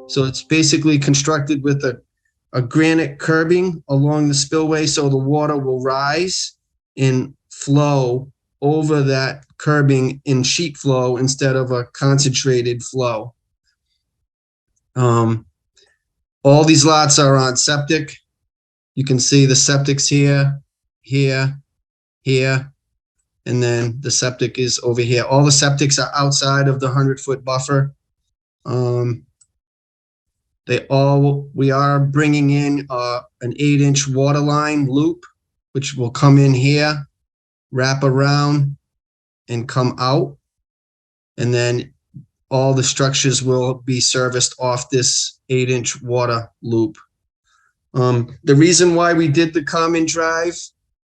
So it's basically constructed with a granite curbing along the spillway, so the water will rise and flow over that curbing in sheet flow instead of a concentrated flow. All these lots are on septic. You can see the septic's here, here, here, and then the septic is over here. All the septics are outside of the 100-foot buffer. We are bringing in an 8-inch water line loop, which will come in here, wrap around, and come out. And then all the structures will be serviced off this 8-inch water loop. The reason why we did the common drive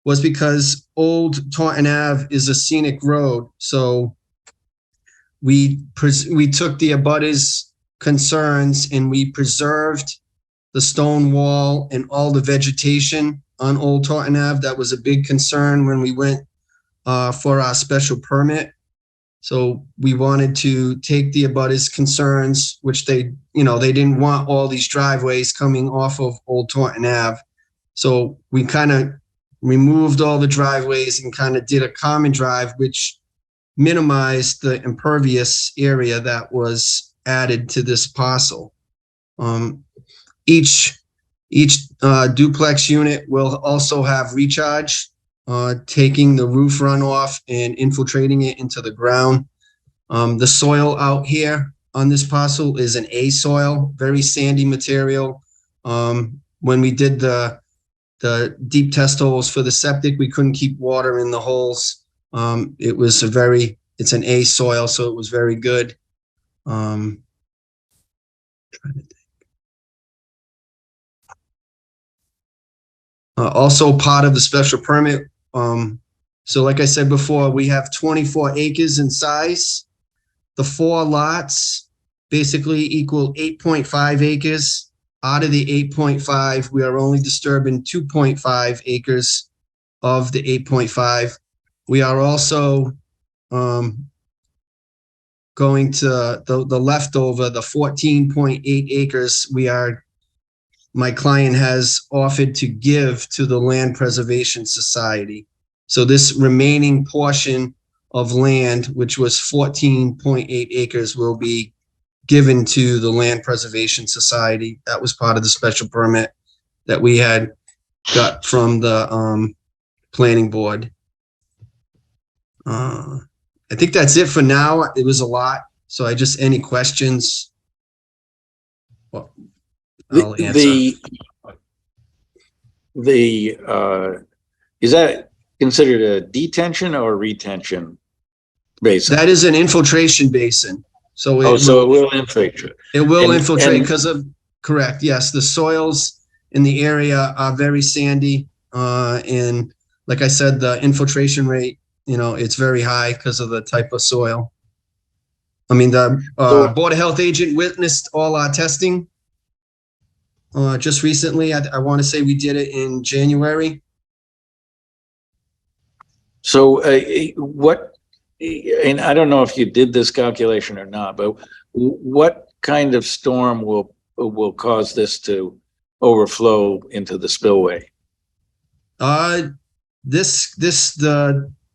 was because Old Taunton Ave is a scenic road. So we took the abutters' concerns and we preserved the stone wall and all the vegetation on Old Taunton Ave. That was a big concern when we went for our special permit. So we wanted to take the abutters' concerns, which they didn't want all these driveways coming off of Old Taunton Ave. So we kind of removed all the driveways and kind of did a common drive, which minimized the impervious area that was added to this parcel. Each duplex unit will also have recharge, taking the roof runoff and infiltrating it into the ground. The soil out here on this parcel is an A soil, very sandy material. When we did the deep test holes for the septic, we couldn't keep water in the holes. It's an A soil, so it was very good. Trying to think. Also part of the special permit. So like I said before, we have 24 acres in size. The 4 lots basically equal 8.5 acres. Out of the 8.5, we are only disturbing 2.5 acres of the 8.5. We are also going to the leftover, the 14.8 acres, my client has offered to give to the Land Preservation Society. So this remaining portion of land, which was 14.8 acres, will be given to the Land Preservation Society. That was part of the special permit that we had got from the planning board. I think that's it for now. It was a lot. So any questions? Well, I'll answer. Is that considered a detention or retention basin? That is an infiltration basin. So it will infiltrate. It will And- infiltrate and- because of, correct, yes, the soils in the area are very sandy. And like I said, the infiltration rate, it's very high because of the type of soil. I mean, the Board of Health agent witnessed all our testing just recently. I want to say we did it in January. So and I don't know if you did this calculation or not, but what kind of storm will cause this to overflow into the spillway?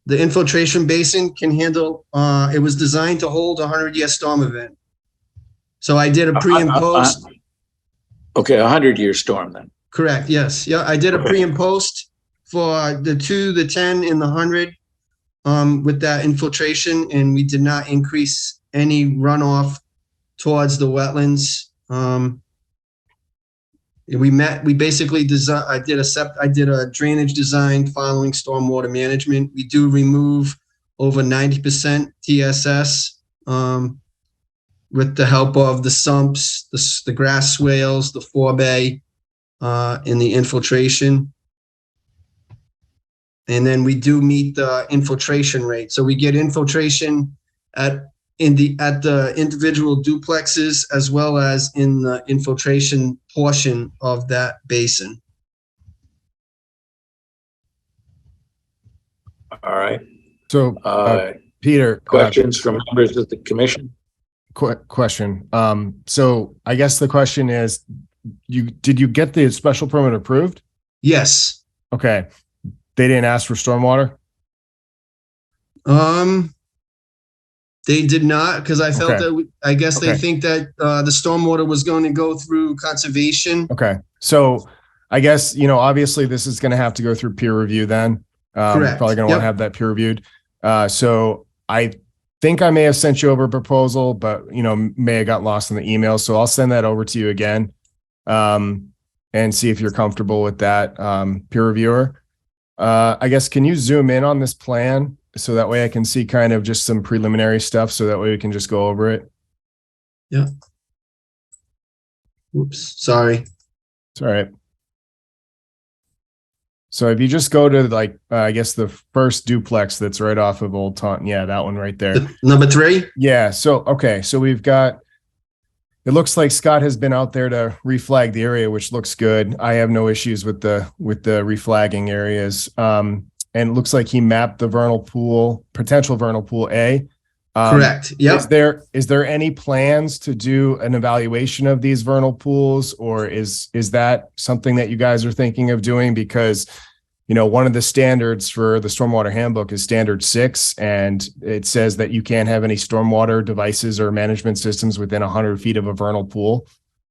The infiltration basin can handle, it was designed to hold a 100-year storm event. So I did a pre and post. Okay, 100-year storm then. Correct, yes. Yeah, I did a pre and post for the 2, the 10, and the 100 with that infiltration, and we did not increase any runoff towards the wetlands. We basically designed, I did a drainage design following stormwater management. We do remove over 90% TSS with the help of the sumps, the grass swales, the forebay, and the infiltration. And then we do meet the infiltration rate. So we get infiltration at the individual duplexes as well as in the infiltration portion of that basin. All right. So, Peter, questions from members of the commission? Question. So I guess the question is, did you get the special permit approved? Yes. Okay. They didn't ask for stormwater? They did not, because I felt that I guess they Okay. think that the stormwater was going to go through conservation. Okay. So I guess, obviously this is going to have to go through peer review then. Correct. Probably going to want to have that peer reviewed. So I think I may have sent you over a proposal, but, may have got lost in the email. So I'll send that over to you again and see if you're comfortable with that peer reviewer. I guess, can you zoom in on this plan so that way I can see kind of just some preliminary stuff so that way we can just go over it? Yeah. Oops, sorry. It's all right. So if you just go to I guess the first duplex that's right off of Old Taunton. Yeah, that one right there. Number 3? Yeah. So, okay. So we've got, it looks like Scott has been out there to reflag the area, which looks good. I have no issues with the reflagging areas. And it looks like he mapped the vernal pool, potential vernal pool A. Correct. Yep. Is there any plans to do an evaluation of these vernal pools, or is that something that you guys are thinking of doing? Because, one of the standards for the stormwater handbook is standard 6, and it says that you can't have any stormwater devices or management systems within 100 feet of a vernal pool.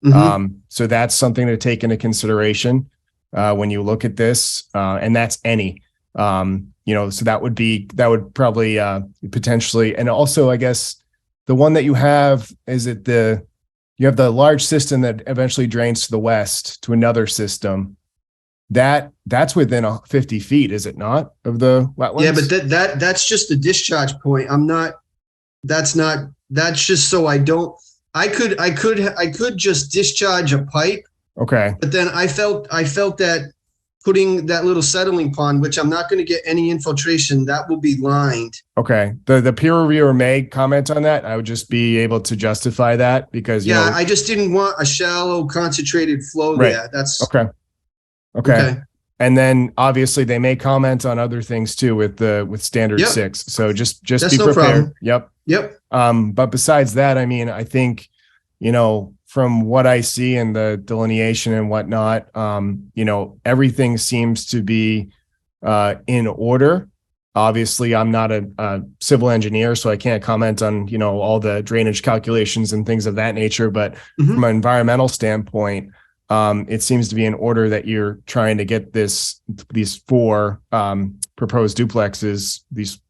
Mhm. So that's something to take into consideration when you look at this, and that's any. So that would probably potentially, and also I guess the one that you have, you have the large system that eventually drains to the west to another system. That's within 50 feet, is it not, of the wetlands? Yeah, but that's just the discharge point. That's just so I could just discharge a pipe. Okay. But then I felt that putting that little settling pond, which I'm not going to get any infiltration, that will be lined. Okay. The peer reviewer may comment on that. I would just be able to justify that because, I just didn't want a shallow concentrated flow Right. there. That's Okay. And then obviously they may comment on other things too with standard Yep. 6. So just That's be no prepared. problem. Yep. But besides that, I mean, I think, from what I see in the delineation and whatnot, everything seems to be in order. Obviously, I'm not a civil engineer, so I can't comment on, all the drainage calculations and things of that nature. But Mhm. from an environmental standpoint, it seems to be in order that you're trying to get these 4 proposed duplexes, these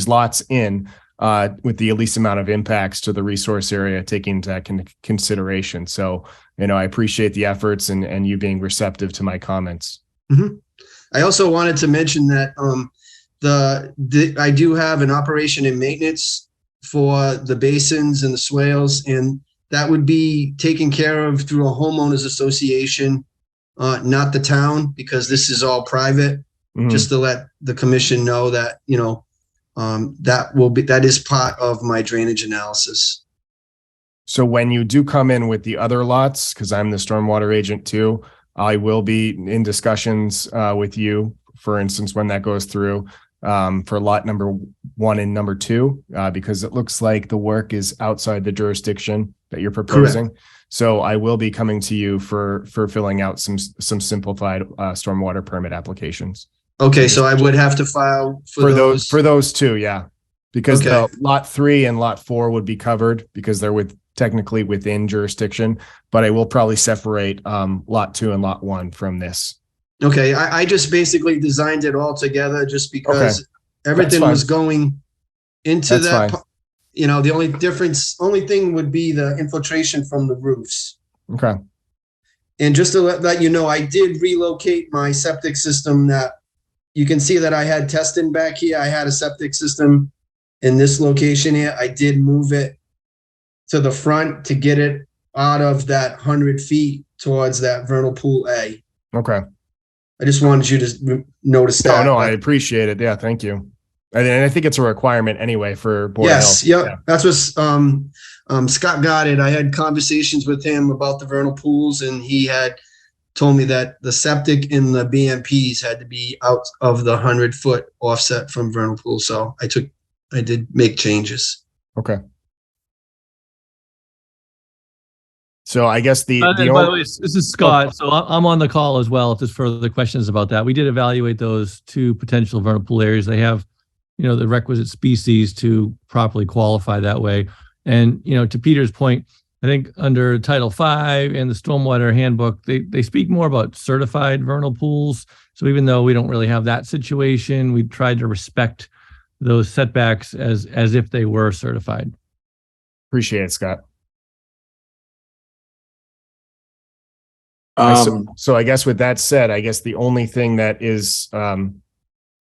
lots in. with the least amount of impacts to the resource area taking into consideration. So, I appreciate the efforts and you being receptive to my comments. I also wanted to mention that I do have an operation and maintenance for the basins and the swales, and that would be taken care of through a homeowners association, not the town, because this is all private. Just to let the commission know that, that is part of my drainage analysis. So when you do come in with the other lots, because I'm the stormwater agent too, I will be in discussions with you, for instance, when that goes through for lot number 1 and number 2, because it looks like the work is outside the jurisdiction that you're proposing. Correct. So I will be coming to you for filling out some simplified stormwater permit applications. Okay, so I would have to file for those two, yeah, because the lot 3 and lot 4 would be covered because they're technically within jurisdiction, but I will probably separate lot 2 and lot 1 from this. Okay, I just basically designed it all together just because everything was going into that. The only thing would be the infiltration from the roofs. Okay. And just to let you know, I did relocate my septic system. That you can see that I had testing back here. I had a septic system in this location here. I did move it to the front to get it out of that 100 feet towards that vernal pool A. Okay. I just wanted you to notice that. No, I appreciate it. Yeah, thank you. And I think it's a requirement anyway for Board Yes, of Health. yeah. That's what Scott got it. I had conversations with him about the vernal pools, and he had told me that the septic and the BMPs had to be out of the 100-foot offset from vernal pool. So I did make changes. Okay. So I guess by the way, this is Scott. So I'm on the call as well if there's further questions about that. We did evaluate those 2 potential vernal pool areas. They have, the requisite species to properly qualify that way. And, to Peter's point, I think under Title V and the Stormwater Handbook, they speak more about certified vernal pools. So even though we don't really have that situation, we tried to respect those setbacks as if they were certified. Appreciate it, Scott. So I guess with that said, I guess the only thing that is,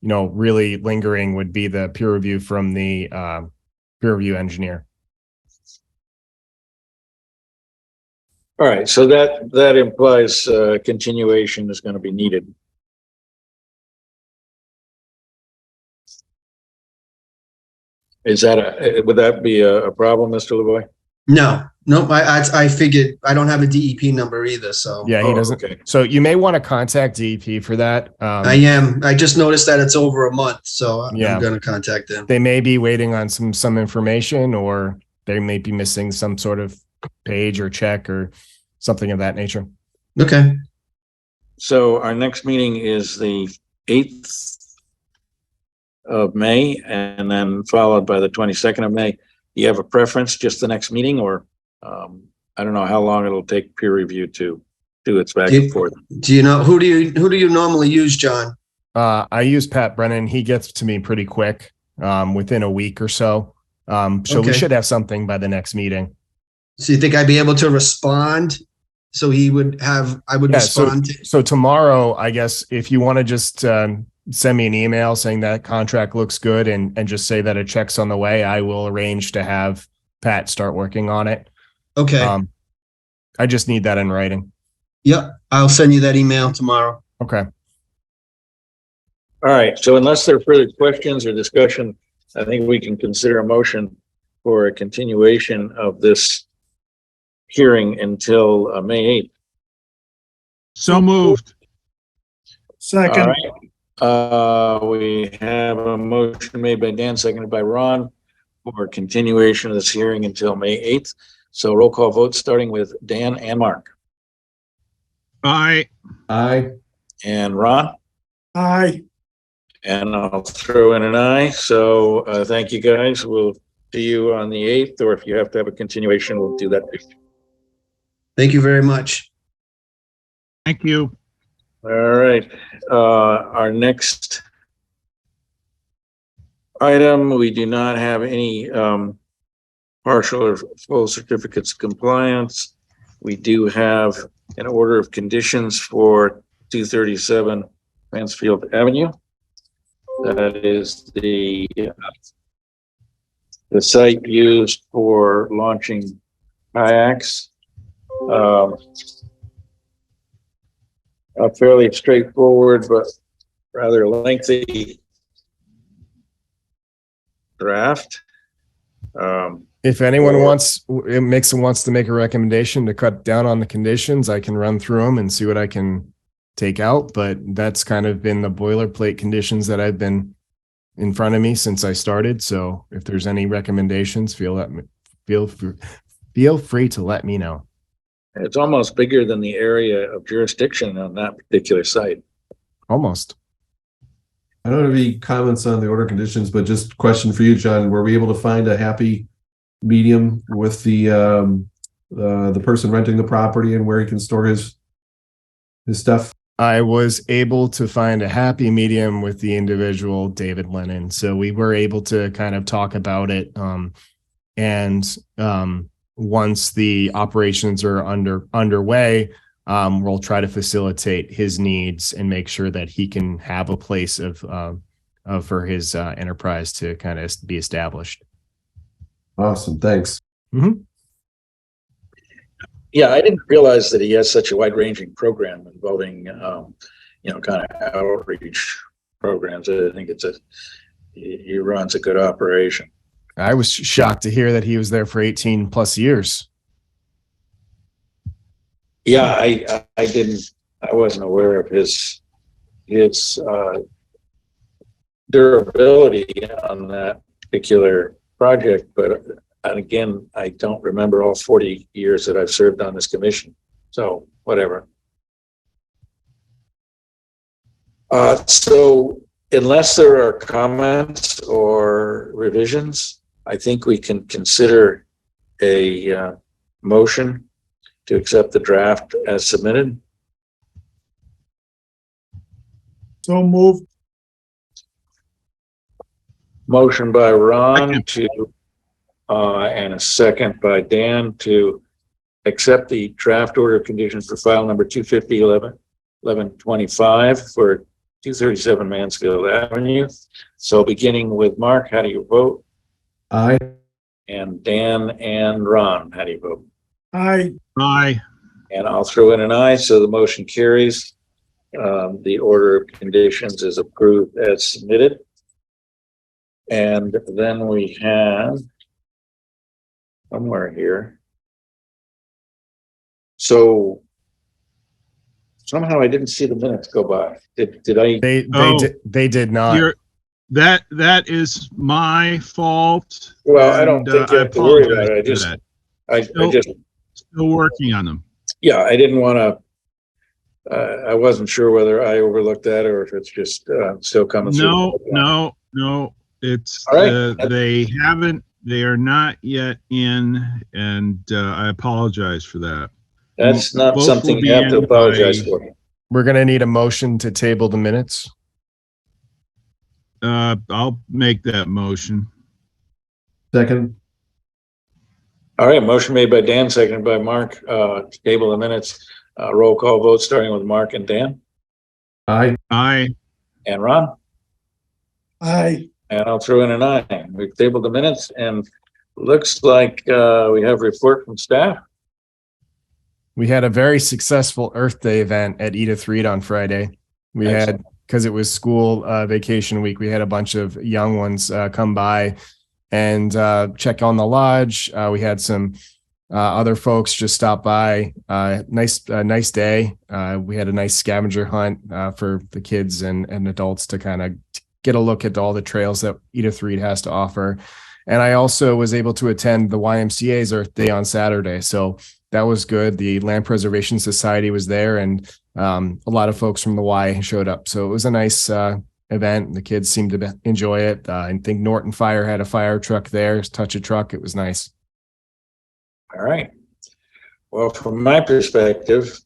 really lingering would be the peer review from the peer review engineer. All right, so that implies continuation is going to be needed. Would that be a problem, Mr. Lavoie? No, I figured I don't have a DEP number either. So yeah, he doesn't. Okay. So you may want to contact DEP for that. I am. I just noticed that it's over a month, so I'm going to contact them. They may be waiting on some information, or they may be missing some sort of page or check or something of that nature. Okay. So our next meeting is the 8th of May, and then followed by the 22nd of May. Do you have a preference, just the next meeting, or I don't know how long it'll take peer review to do its back and forth? Do you know who do you normally use, John? I use Pat Brennan. He gets to me pretty quick, within a week or so. So we should have something by the next meeting. So you think I'd be able to respond? So I would respond. So tomorrow, I guess, if you want to just send me an email saying that contract looks good and just say that a check's on the way, I will arrange to have Pat start working on it. Okay. I just need that in writing. Yep. I'll send you that email tomorrow. Okay. All right. So unless there are further questions or discussion, I think we can consider a motion for a continuation of this hearing until May 8th. So moved. second, All right. We have a motion made by Dan, seconded by Ron, for continuation of this hearing until May 8th. So roll call vote starting with Dan and Mark. Aye. And Ron. aye. And I'll throw in an aye. So thank you, guys. We'll see you on the 8th, or if you have to have a continuation, we'll do that. Thank you very much. Thank you. All right. Our next item, we do not have any partial or full certificates of compliance. We do have an order of conditions for 237 Mansfield Avenue. That is the site used for launching kayaks. A fairly straightforward but rather lengthy draft. If anyone wants to make a recommendation to cut down on the conditions, I can run through them and see what I can take out. But that's kind of been the boilerplate conditions that I've been in front of me since I started. So if there's any recommendations, feel free to let me know. It's almost bigger than the area of jurisdiction on that particular site. Almost. I don't have any comments on the order conditions, but just question for you, John. Were we able to find a happy medium with the person renting the property and where he can store his stuff? I was able to find a happy medium with the individual, David Lennon. So we were able to kind of talk about it. Once the operations are underway, we'll try to facilitate his needs and make sure that he can have a place for his enterprise to kind of be established. Awesome. Thanks. Mm-hmm. Yeah, I didn't realize that he has such a wide-ranging program involving, kind of outreach programs. I think he runs a good operation. I was shocked to hear that he was there for 18 plus years. Yeah, I wasn't aware of his durability on that particular project, but again, I don't remember all 40 years that I've served on this commission. So whatever. So unless there are comments or revisions, I think we can consider a motion to accept the draft as submitted. So moved. Motion by Ron and a second by Dan to accept the draft order of conditions for file number 250-1125 for 237 Mansfield Avenue. So beginning with Mark, how do you vote? Aye. And Dan and Ron, how do you vote? Aye. Aye. And I'll throw in an aye, so the motion carries. The order of conditions is approved as submitted. And then we have somewhere here. So somehow I didn't see the minutes go by. Did I? They did not. That is my fault. Well, I don't think you have to worry about it. I just still working on them. Yeah, I didn't want to. I wasn't sure whether I overlooked that or if it's just still coming through. No. It's all right. They are not yet in, and I apologize for that. That's not Both something will you have to be in apologize by- for. We're going to need a motion to table the minutes. I'll make that motion. Second. All right, motion made by Dan, seconded by Mark, to table the minutes. Roll call vote starting with Mark and Dan Aye. Aye. and Ron. Aye. And I'll throw in an aye. We've tabled the minutes and looks like we have a report from staff. We had a very successful Earth Day event at Edith Reed on Friday. We had, because it was school vacation week, we had a bunch of young ones come by and check on the lodge. We had some other folks just stop by. Nice day. We had a nice scavenger hunt for the kids and adults to kind of get a look at all the trails that Edith Reed has to offer. And I also was able to attend the YMCA's Earth Day on Saturday. So that was good. The Land Preservation Society was there and a lot of folks from the Y showed up. So it was a nice event. The kids seemed to enjoy it. I think Norton Fire had a fire truck there, touch a truck. It was nice. All right. Well, from my perspective,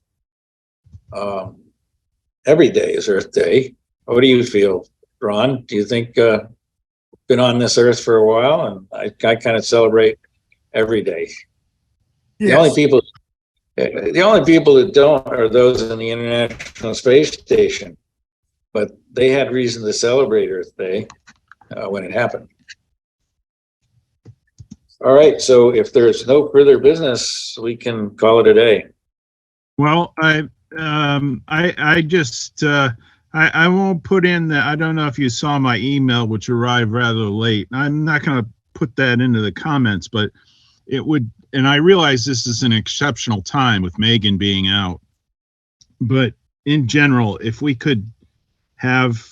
every day is Earth Day. What do you feel, Ron? Do you think been on this earth for a while, and I kind of celebrate every day. The only people that don't are those in the International Space Station, but they had reason to celebrate Earth Day when it happened. All right, so if there's no further business, we can call it a day. Well, I won't put in that. I don't know if you saw my email, which arrived rather late. I'm not going to put that into the comments, but it would, and I realize this is an exceptional time with Megan being out, but in general, if we could have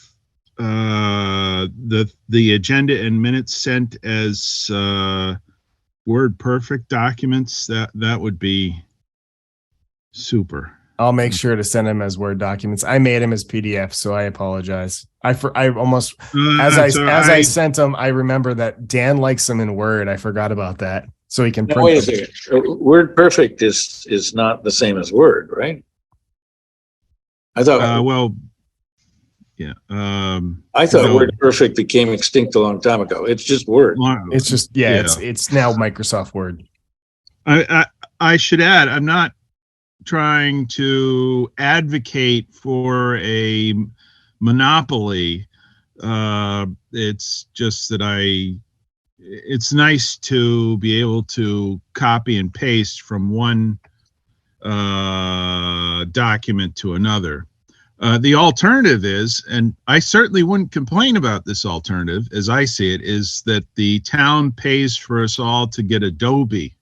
the agenda and minutes sent as Word Perfect documents, that would be super. I'll make sure to send him as Word documents. I made him as PDF, so I apologize. I almost as I sent them, I remember that Dan likes them in Word. I forgot about that, so he can print. Now, wait a them. second. Word Perfect is not the same as Word, right? I thought. Well, yeah. I thought no. Word Perfect became extinct a long time ago. It's just Word. It's just it's now Microsoft Word. I should add, I'm not trying to advocate for a monopoly. It's just that it's nice to be able to copy and paste from one document to another. The alternative is, and I certainly wouldn't complain about this alternative as I see it, is that the town pays for us all to get Adobe.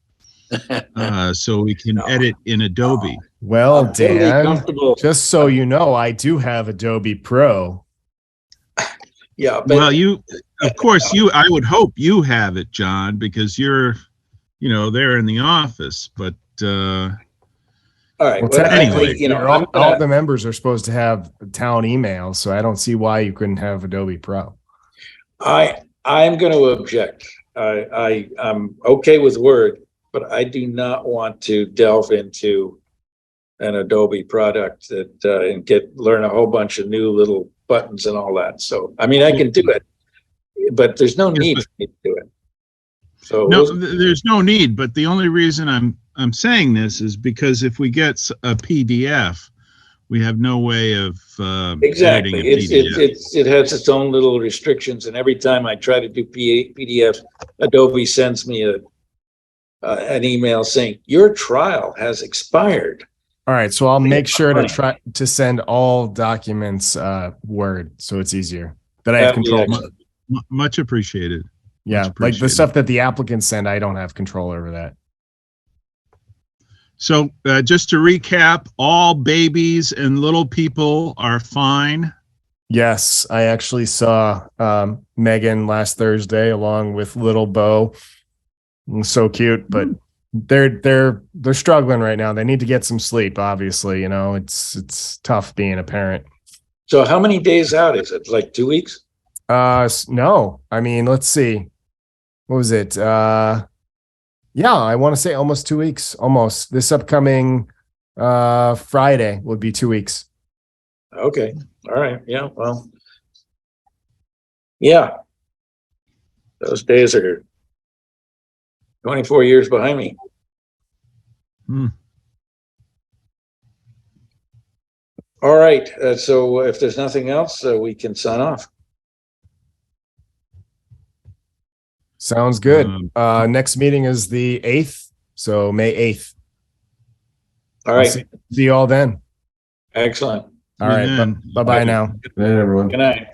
So we can edit in Adobe. Well, Totally Dan, comfortable. just so you know, I do have Adobe Pro. Yeah, but Well, I would hope you have it, John, because you're, there in the office. But all right. Well, Well, technically, anyway, all the members are supposed to have town email, so I don't see why you couldn't have Adobe Pro. I'm going to object. I'm okay with Word, but I do not want to delve into an Adobe product and learn a whole bunch of new little buttons and all that. So, I mean, I can do it, but there's no need for me to do it. So no, there's no need. But the only reason I'm saying this is because if we get a PDF, we have no way of exactly. editing a PDF. It has its own little restrictions, and every time I try to do PDF, Adobe sends me an email saying your trial has expired. All right, so I'll make sure to try to send all documents Word, so it's easier that I have control. Much appreciated. Yeah, Much like the appreciated. stuff that the applicants send, I don't have control over that. So just to recap, all babies and little people are fine. Yes, I actually saw Megan last Thursday along with little Bo. So cute, but they're struggling right now. They need to get some sleep. Obviously, it's tough being a parent. So how many days out is it? Like 2 weeks? No, I mean, let's see. What was it? Yeah, I want to say almost 2 weeks. Almost this upcoming Friday would be 2 weeks. Okay. All right. Yeah. Well, yeah. Those days are 24 years behind me. All right. So if there's nothing else, we can sign off. Sounds good. Next meeting is the 8th, so May 8th. All right. See you all then. Excellent. All right. Bye-bye now. Good night, everyone. Good night.